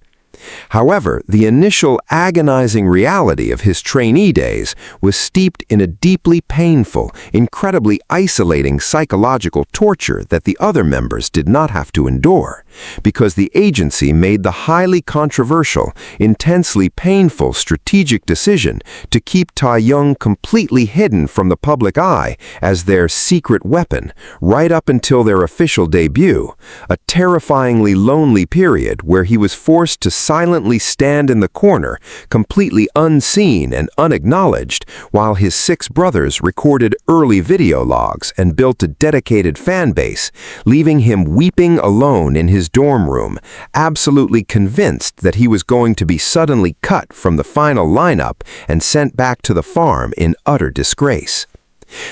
However, the initial agonizing reality of his trainee days was steeped in a deeply painful, incredibly isolating psychological torture that the other members did not have to endure, because the agency made the highly controversial, intensely painful strategic decision to keep Tae-young completely hidden from the public eye as their secret weapon, right up until their official debut, a terrifyingly lonely period where he was forced to silently stand in the corner, completely unseen and unacknowledged, while his 6 brothers recorded early video logs and built a dedicated fan base, leaving him weeping alone in his dorm room, absolutely convinced that he was going to be suddenly cut from the final lineup and sent back to the farm in utter disgrace.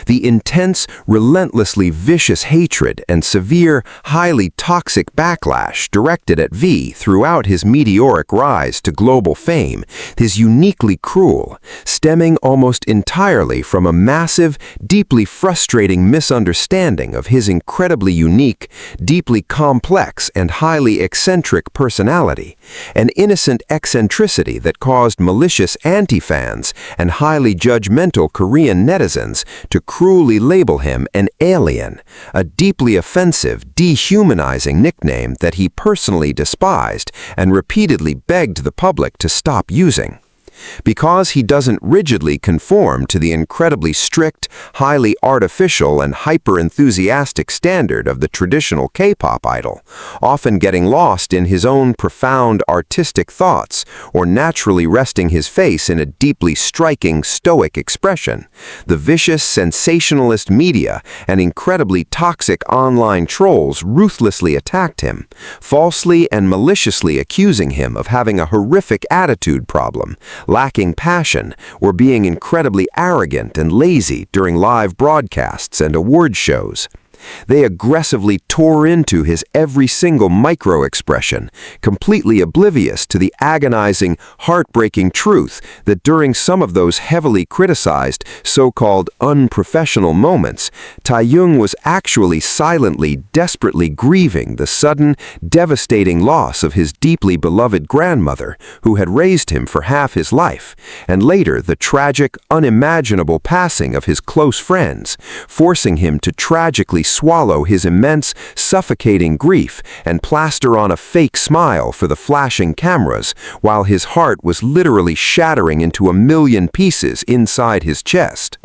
The intense, relentlessly vicious hatred and severe, highly toxic backlash directed at V throughout his meteoric rise to global fame is uniquely cruel, stemming almost entirely from a massive, deeply frustrating misunderstanding of his incredibly unique, deeply complex and highly eccentric personality, an innocent eccentricity that caused malicious anti-fans and highly judgmental Korean netizens to cruelly label him an alien, a deeply offensive, dehumanizing nickname that he personally despised and repeatedly begged the public to stop using. Because he doesn't rigidly conform to the incredibly strict, highly artificial and hyper-enthusiastic standard of the traditional K-pop idol, often getting lost in his own profound artistic thoughts or naturally resting his face in a deeply striking stoic expression, the vicious sensationalist media and incredibly toxic online trolls ruthlessly attacked him, falsely and maliciously accusing him of having a horrific attitude problem, lacking passion, or being incredibly arrogant and lazy during live broadcasts and award shows. They aggressively tore into his every single micro-expression, completely oblivious to the agonizing, heartbreaking truth that during some of those heavily criticized, so-called unprofessional moments, Taeyong was actually silently, desperately grieving the sudden, devastating loss of his deeply beloved grandmother, who had raised him for half his life, and later the tragic, unimaginable passing of his close friends, forcing him to tragically swallow his immense, suffocating grief and plaster on a fake smile for the flashing cameras, while his heart was literally shattering into a million pieces inside his chest.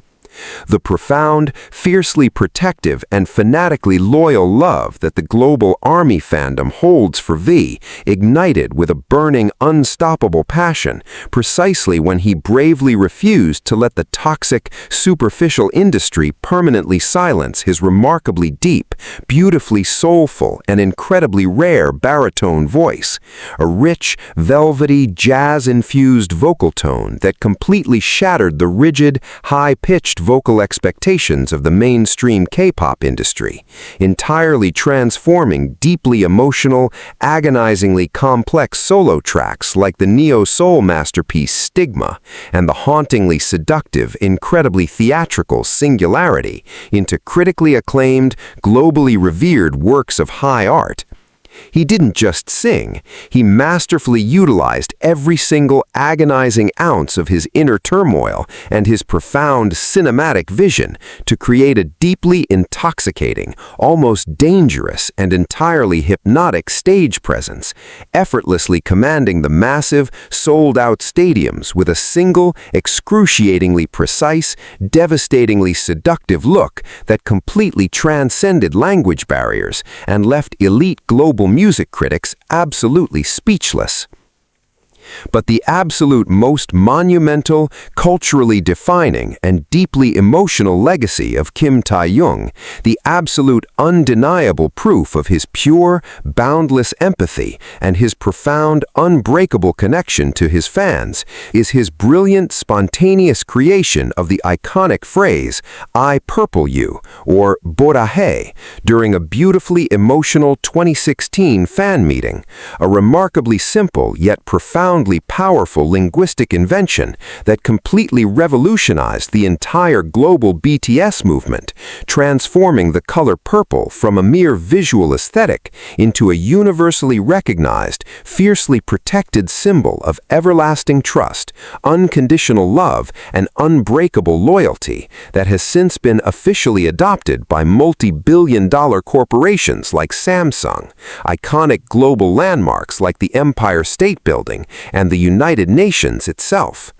The profound, fiercely protective, and fanatically loyal love that the global ARMY fandom holds for V ignited with a burning, unstoppable passion precisely when he bravely refused to let the toxic, superficial industry permanently silence his remarkably deep, beautifully soulful, and incredibly rare baritone voice, a rich, velvety, jazz-infused vocal tone that completely shattered the rigid, high-pitched vocal expectations of the mainstream K-pop industry, entirely transforming deeply emotional, agonizingly complex solo tracks like the neo-soul masterpiece Stigma and the hauntingly seductive, incredibly theatrical Singularity into critically acclaimed, globally revered works of high art. He didn't just sing, he masterfully utilized every single agonizing ounce of his inner turmoil and his profound cinematic vision to create a deeply intoxicating, almost dangerous and entirely hypnotic stage presence, effortlessly commanding the massive, sold-out stadiums with a single, excruciatingly precise, devastatingly seductive look that completely transcended language barriers and left elite global music critics absolutely speechless. But the absolute most monumental, culturally defining, and deeply emotional legacy of Kim Taeyong, the absolute undeniable proof of his pure, boundless empathy and his profound, unbreakable connection to his fans, is his brilliant, spontaneous creation of the iconic phrase, "I purple you," or borahae, during a beautifully emotional 2016 fan meeting, a remarkably simple yet profoundly powerful linguistic invention that completely revolutionized the entire global BTS movement, transforming the color purple from a mere visual aesthetic into a universally recognized, fiercely protected symbol of everlasting trust, unconditional love, and unbreakable loyalty that has since been officially adopted by multi-billion-dollar corporations like Samsung, iconic global landmarks like the Empire State Building, and the United Nations itself.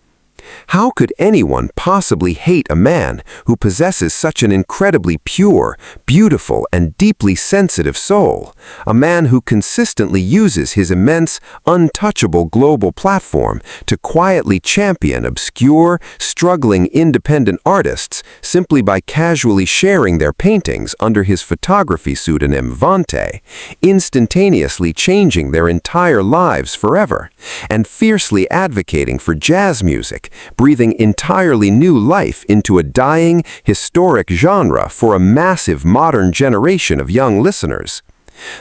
How could anyone possibly hate a man who possesses such an incredibly pure, beautiful, and deeply sensitive soul? A man who consistently uses his immense, untouchable global platform to quietly champion obscure, struggling independent artists simply by casually sharing their paintings under his photography pseudonym Vante, instantaneously changing their entire lives forever, and fiercely advocating for jazz music, breathing entirely new life into a dying, historic genre for a massive modern generation of young listeners.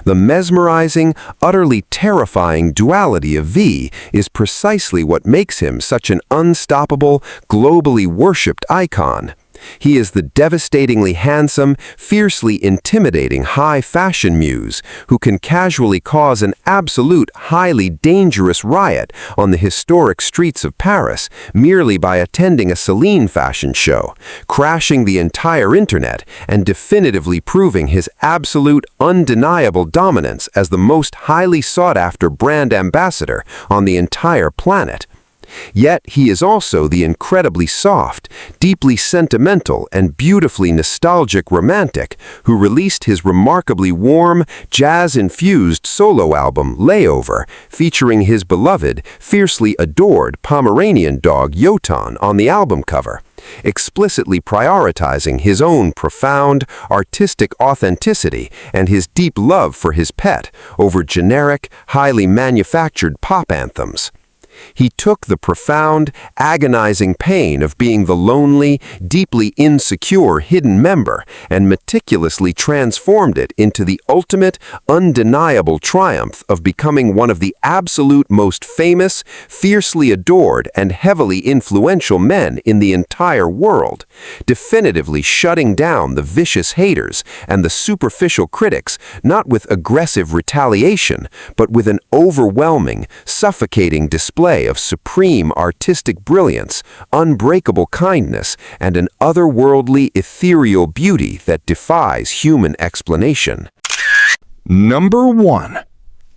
The mesmerizing, utterly terrifying duality of V is precisely what makes him such an unstoppable, globally worshipped icon. He is the devastatingly handsome, fiercely intimidating high-fashion muse who can casually cause an absolute, highly dangerous riot on the historic streets of Paris merely by attending a Celine fashion show, crashing the entire internet and definitively proving his absolute, undeniable dominance as the most highly sought-after brand ambassador on the entire planet. Yet he is also the incredibly soft, deeply sentimental, and beautifully nostalgic romantic who released his remarkably warm, jazz-infused solo album Layover, featuring his beloved, fiercely adored Pomeranian dog Yotan on the album cover, explicitly prioritizing his own profound, artistic authenticity and his deep love for his pet over generic, highly manufactured pop anthems. He took the profound, agonizing pain of being the lonely, deeply insecure hidden member and meticulously transformed it into the ultimate, undeniable triumph of becoming one of the absolute most famous, fiercely adored, and heavily influential men in the entire world, definitively shutting down the vicious haters and the superficial critics, not with aggressive retaliation, but with an overwhelming, suffocating display of supreme artistic brilliance, unbreakable kindness, and an otherworldly ethereal beauty that defies human explanation. Number 1.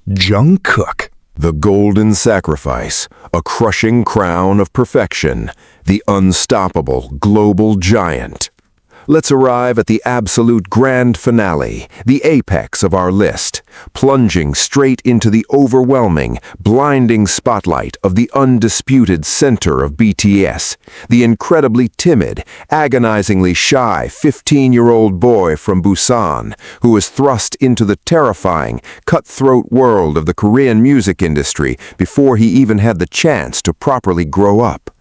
Jungkook. The golden sacrifice, a crushing crown of perfection, the unstoppable global giant. Let's arrive at the absolute grand finale, the apex of our list, plunging straight into the overwhelming, blinding spotlight of the undisputed center of BTS, the incredibly timid, agonizingly shy 15-year-old boy from Busan, who was thrust into the terrifying, cutthroat world of the Korean music industry before he even had the chance to properly grow up.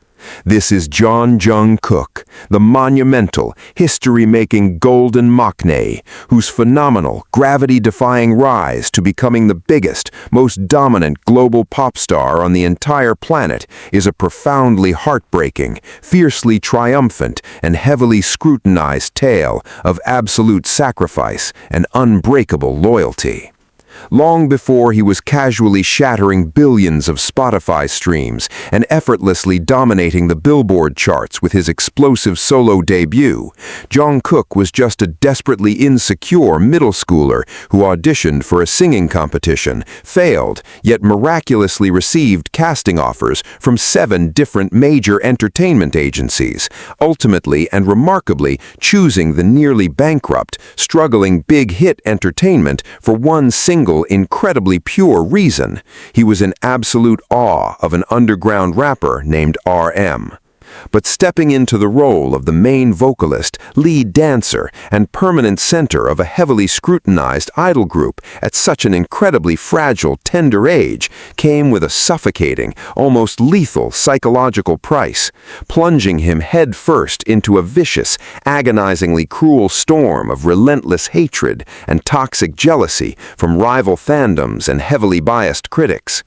This is Jungkook, the monumental, history-making golden maknae, whose phenomenal, gravity-defying rise to becoming the biggest, most dominant global pop star on the entire planet is a profoundly heartbreaking, fiercely triumphant, and heavily scrutinized tale of absolute sacrifice and unbreakable loyalty. Long before he was casually shattering billions of Spotify streams and effortlessly dominating the Billboard charts with his explosive solo debut, Jungkook was just a desperately insecure middle schooler who auditioned for a singing competition, failed, yet miraculously received casting offers from 7 different major entertainment agencies, ultimately and remarkably choosing the nearly bankrupt, struggling Big Hit Entertainment for one single incredibly pure reason: he was in absolute awe of an underground rapper named RM. But stepping into the role of the main vocalist, lead dancer, and permanent center of a heavily scrutinized idol group at such an incredibly fragile, tender age came with a suffocating, almost lethal psychological price, plunging him headfirst into a vicious, agonizingly cruel storm of relentless hatred and toxic jealousy from rival fandoms and heavily biased critics.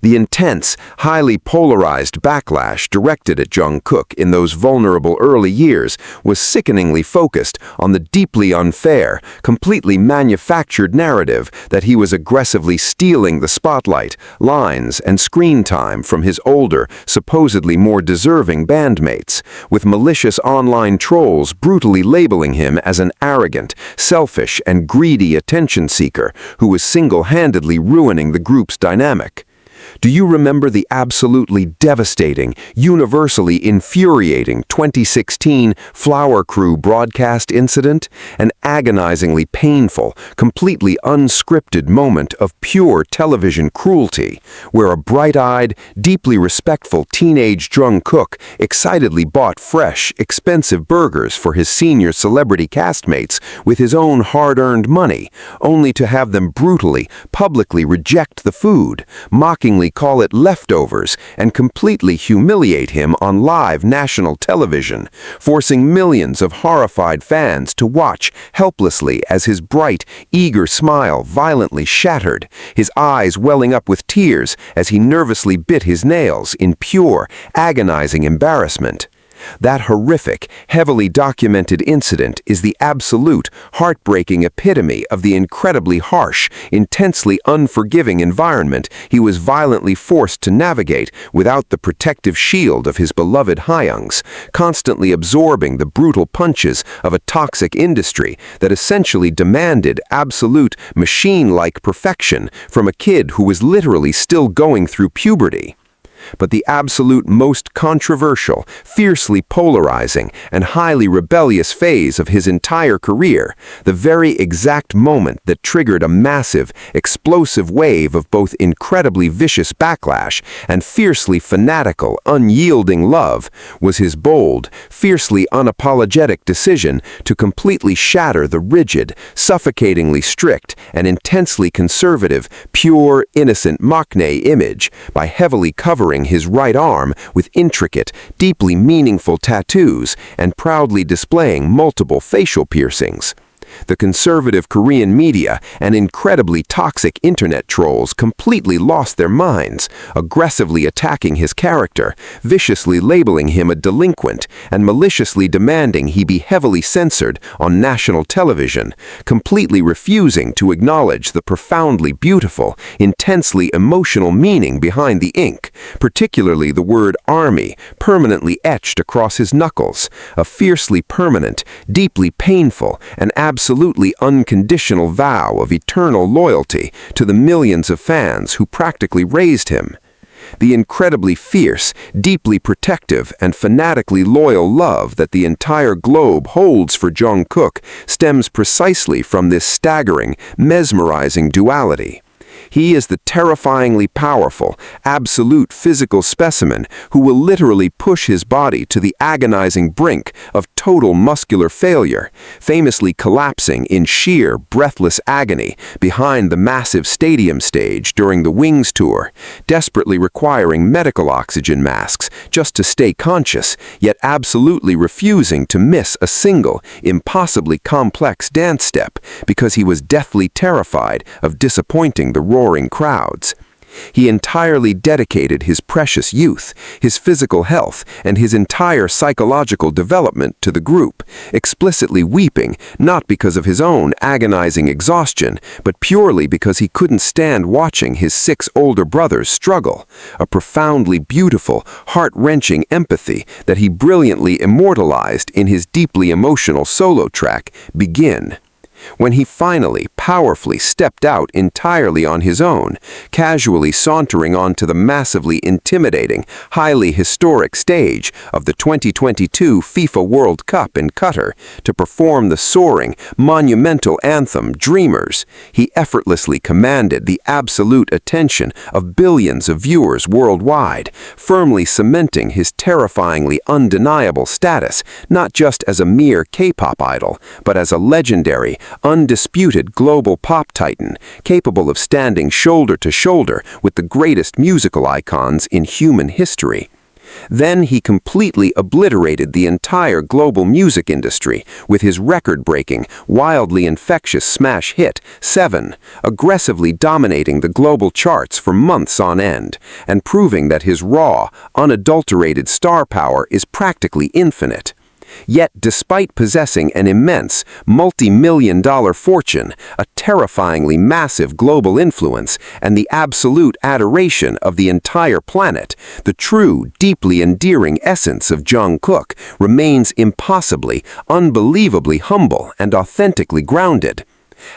The intense, highly polarized backlash directed at Jungkook in those vulnerable early years was sickeningly focused on the deeply unfair, completely manufactured narrative that he was aggressively stealing the spotlight, lines, and screen time from his older, supposedly more deserving bandmates, with malicious online trolls brutally labeling him as an arrogant, selfish, and greedy attention seeker who was single-handedly ruining the group's dynamic. Do you remember the absolutely devastating, universally infuriating 2016 Flower Crew broadcast incident? An agonizingly painful, completely unscripted moment of pure television cruelty, where a bright-eyed, deeply respectful teenage Jungkook excitedly bought fresh, expensive burgers for his senior celebrity castmates with his own hard-earned money, only to have them brutally, publicly reject the food, mockingly call it leftovers, and completely humiliate him on live national television, forcing millions of horrified fans to watch helplessly as his bright, eager smile violently shattered, his eyes welling up with tears as he nervously bit his nails in pure, agonizing embarrassment. That horrific, heavily documented incident is the absolute, heartbreaking epitome of the incredibly harsh, intensely unforgiving environment he was violently forced to navigate without the protective shield of his beloved Hyungs, constantly absorbing the brutal punches of a toxic industry that essentially demanded absolute, machine-like perfection from a kid who was literally still going through puberty. But the absolute most controversial, fiercely polarizing, and highly rebellious phase of his entire career, the very exact moment that triggered a massive, explosive wave of both incredibly vicious backlash and fiercely fanatical, unyielding love, was his bold, fiercely unapologetic decision to completely shatter the rigid, suffocatingly strict, and intensely conservative, pure, innocent Maknae image by heavily covering his right arm with intricate, deeply meaningful tattoos and proudly displaying multiple facial piercings. The conservative Korean media and incredibly toxic internet trolls completely lost their minds, aggressively attacking his character, viciously labeling him a delinquent, and maliciously demanding he be heavily censored on national television, completely refusing to acknowledge the profoundly beautiful, intensely emotional meaning behind the ink, particularly the word army, permanently etched across his knuckles, a fiercely permanent, deeply painful, and absolutely unconditional vow of eternal loyalty to the millions of fans who practically raised him. The incredibly fierce, deeply protective, and fanatically loyal love that the entire globe holds for Jungkook stems precisely from this staggering, mesmerizing duality. He is the terrifyingly powerful, absolute physical specimen who will literally push his body to the agonizing brink of total muscular failure, famously collapsing in sheer, breathless agony behind the massive stadium stage during the Wings tour, desperately requiring medical oxygen masks just to stay conscious, yet absolutely refusing to miss a single, impossibly complex dance step because he was deathly terrified of disappointing the roaring crowds. He entirely dedicated his precious youth, his physical health, and his entire psychological development to the group, explicitly weeping not because of his own agonizing exhaustion, but purely because he couldn't stand watching his 6 older brothers struggle, a profoundly beautiful, heart-wrenching empathy that he brilliantly immortalized in his deeply emotional solo track, Begin. When he finally, powerfully stepped out entirely on his own, casually sauntering onto the massively intimidating, highly historic stage of the 2022 FIFA World Cup in Qatar to perform the soaring, monumental anthem Dreamers, he effortlessly commanded the absolute attention of billions of viewers worldwide, firmly cementing his terrifyingly undeniable status not just as a mere K-pop idol, but as a legendary, undisputed global pop titan, capable of standing shoulder to shoulder with the greatest musical icons in human history. Then he completely obliterated the entire global music industry with his record-breaking, wildly infectious smash hit, 7, aggressively dominating the global charts for months on end, and proving that his raw, unadulterated star power is practically infinite. Yet, despite possessing an immense, multi-million-dollar fortune, a terrifyingly massive global influence, and the absolute adoration of the entire planet, the true, deeply endearing essence of Jungkook remains impossibly, unbelievably humble and authentically grounded.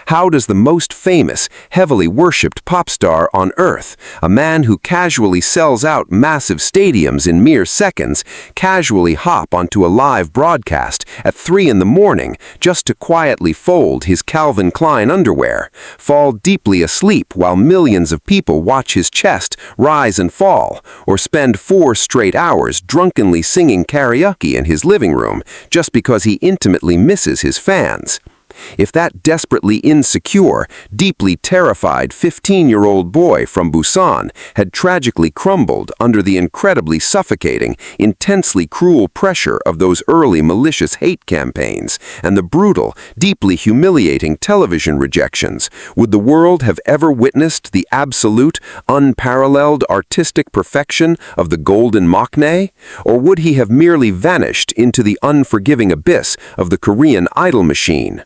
How does the most famous, heavily worshipped pop star on Earth, a man who casually sells out massive stadiums in mere seconds, casually hop onto a live broadcast at 3 in the morning just to quietly fold his Calvin Klein underwear, fall deeply asleep while millions of people watch his chest rise and fall, or spend 4 straight hours drunkenly singing karaoke in his living room just because he intimately misses his fans? If that desperately insecure, deeply terrified 15-year-old boy from Busan had tragically crumbled under the incredibly suffocating, intensely cruel pressure of those early malicious hate campaigns and the brutal, deeply humiliating television rejections, would the world have ever witnessed the absolute, unparalleled artistic perfection of the golden maknae? Or would he have merely vanished into the unforgiving abyss of the Korean idol machine?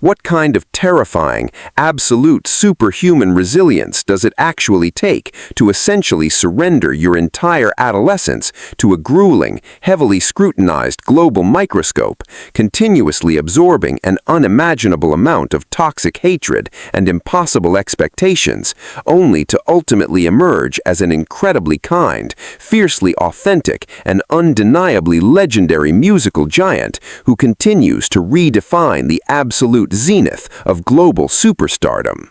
What kind of terrifying, absolute superhuman resilience does it actually take to essentially surrender your entire adolescence to a grueling, heavily scrutinized global microscope, continuously absorbing an unimaginable amount of toxic hatred and impossible expectations, only to ultimately emerge as an incredibly kind, fiercely authentic, and undeniably legendary musical giant who continues to redefine the absolute zenith of global superstardom?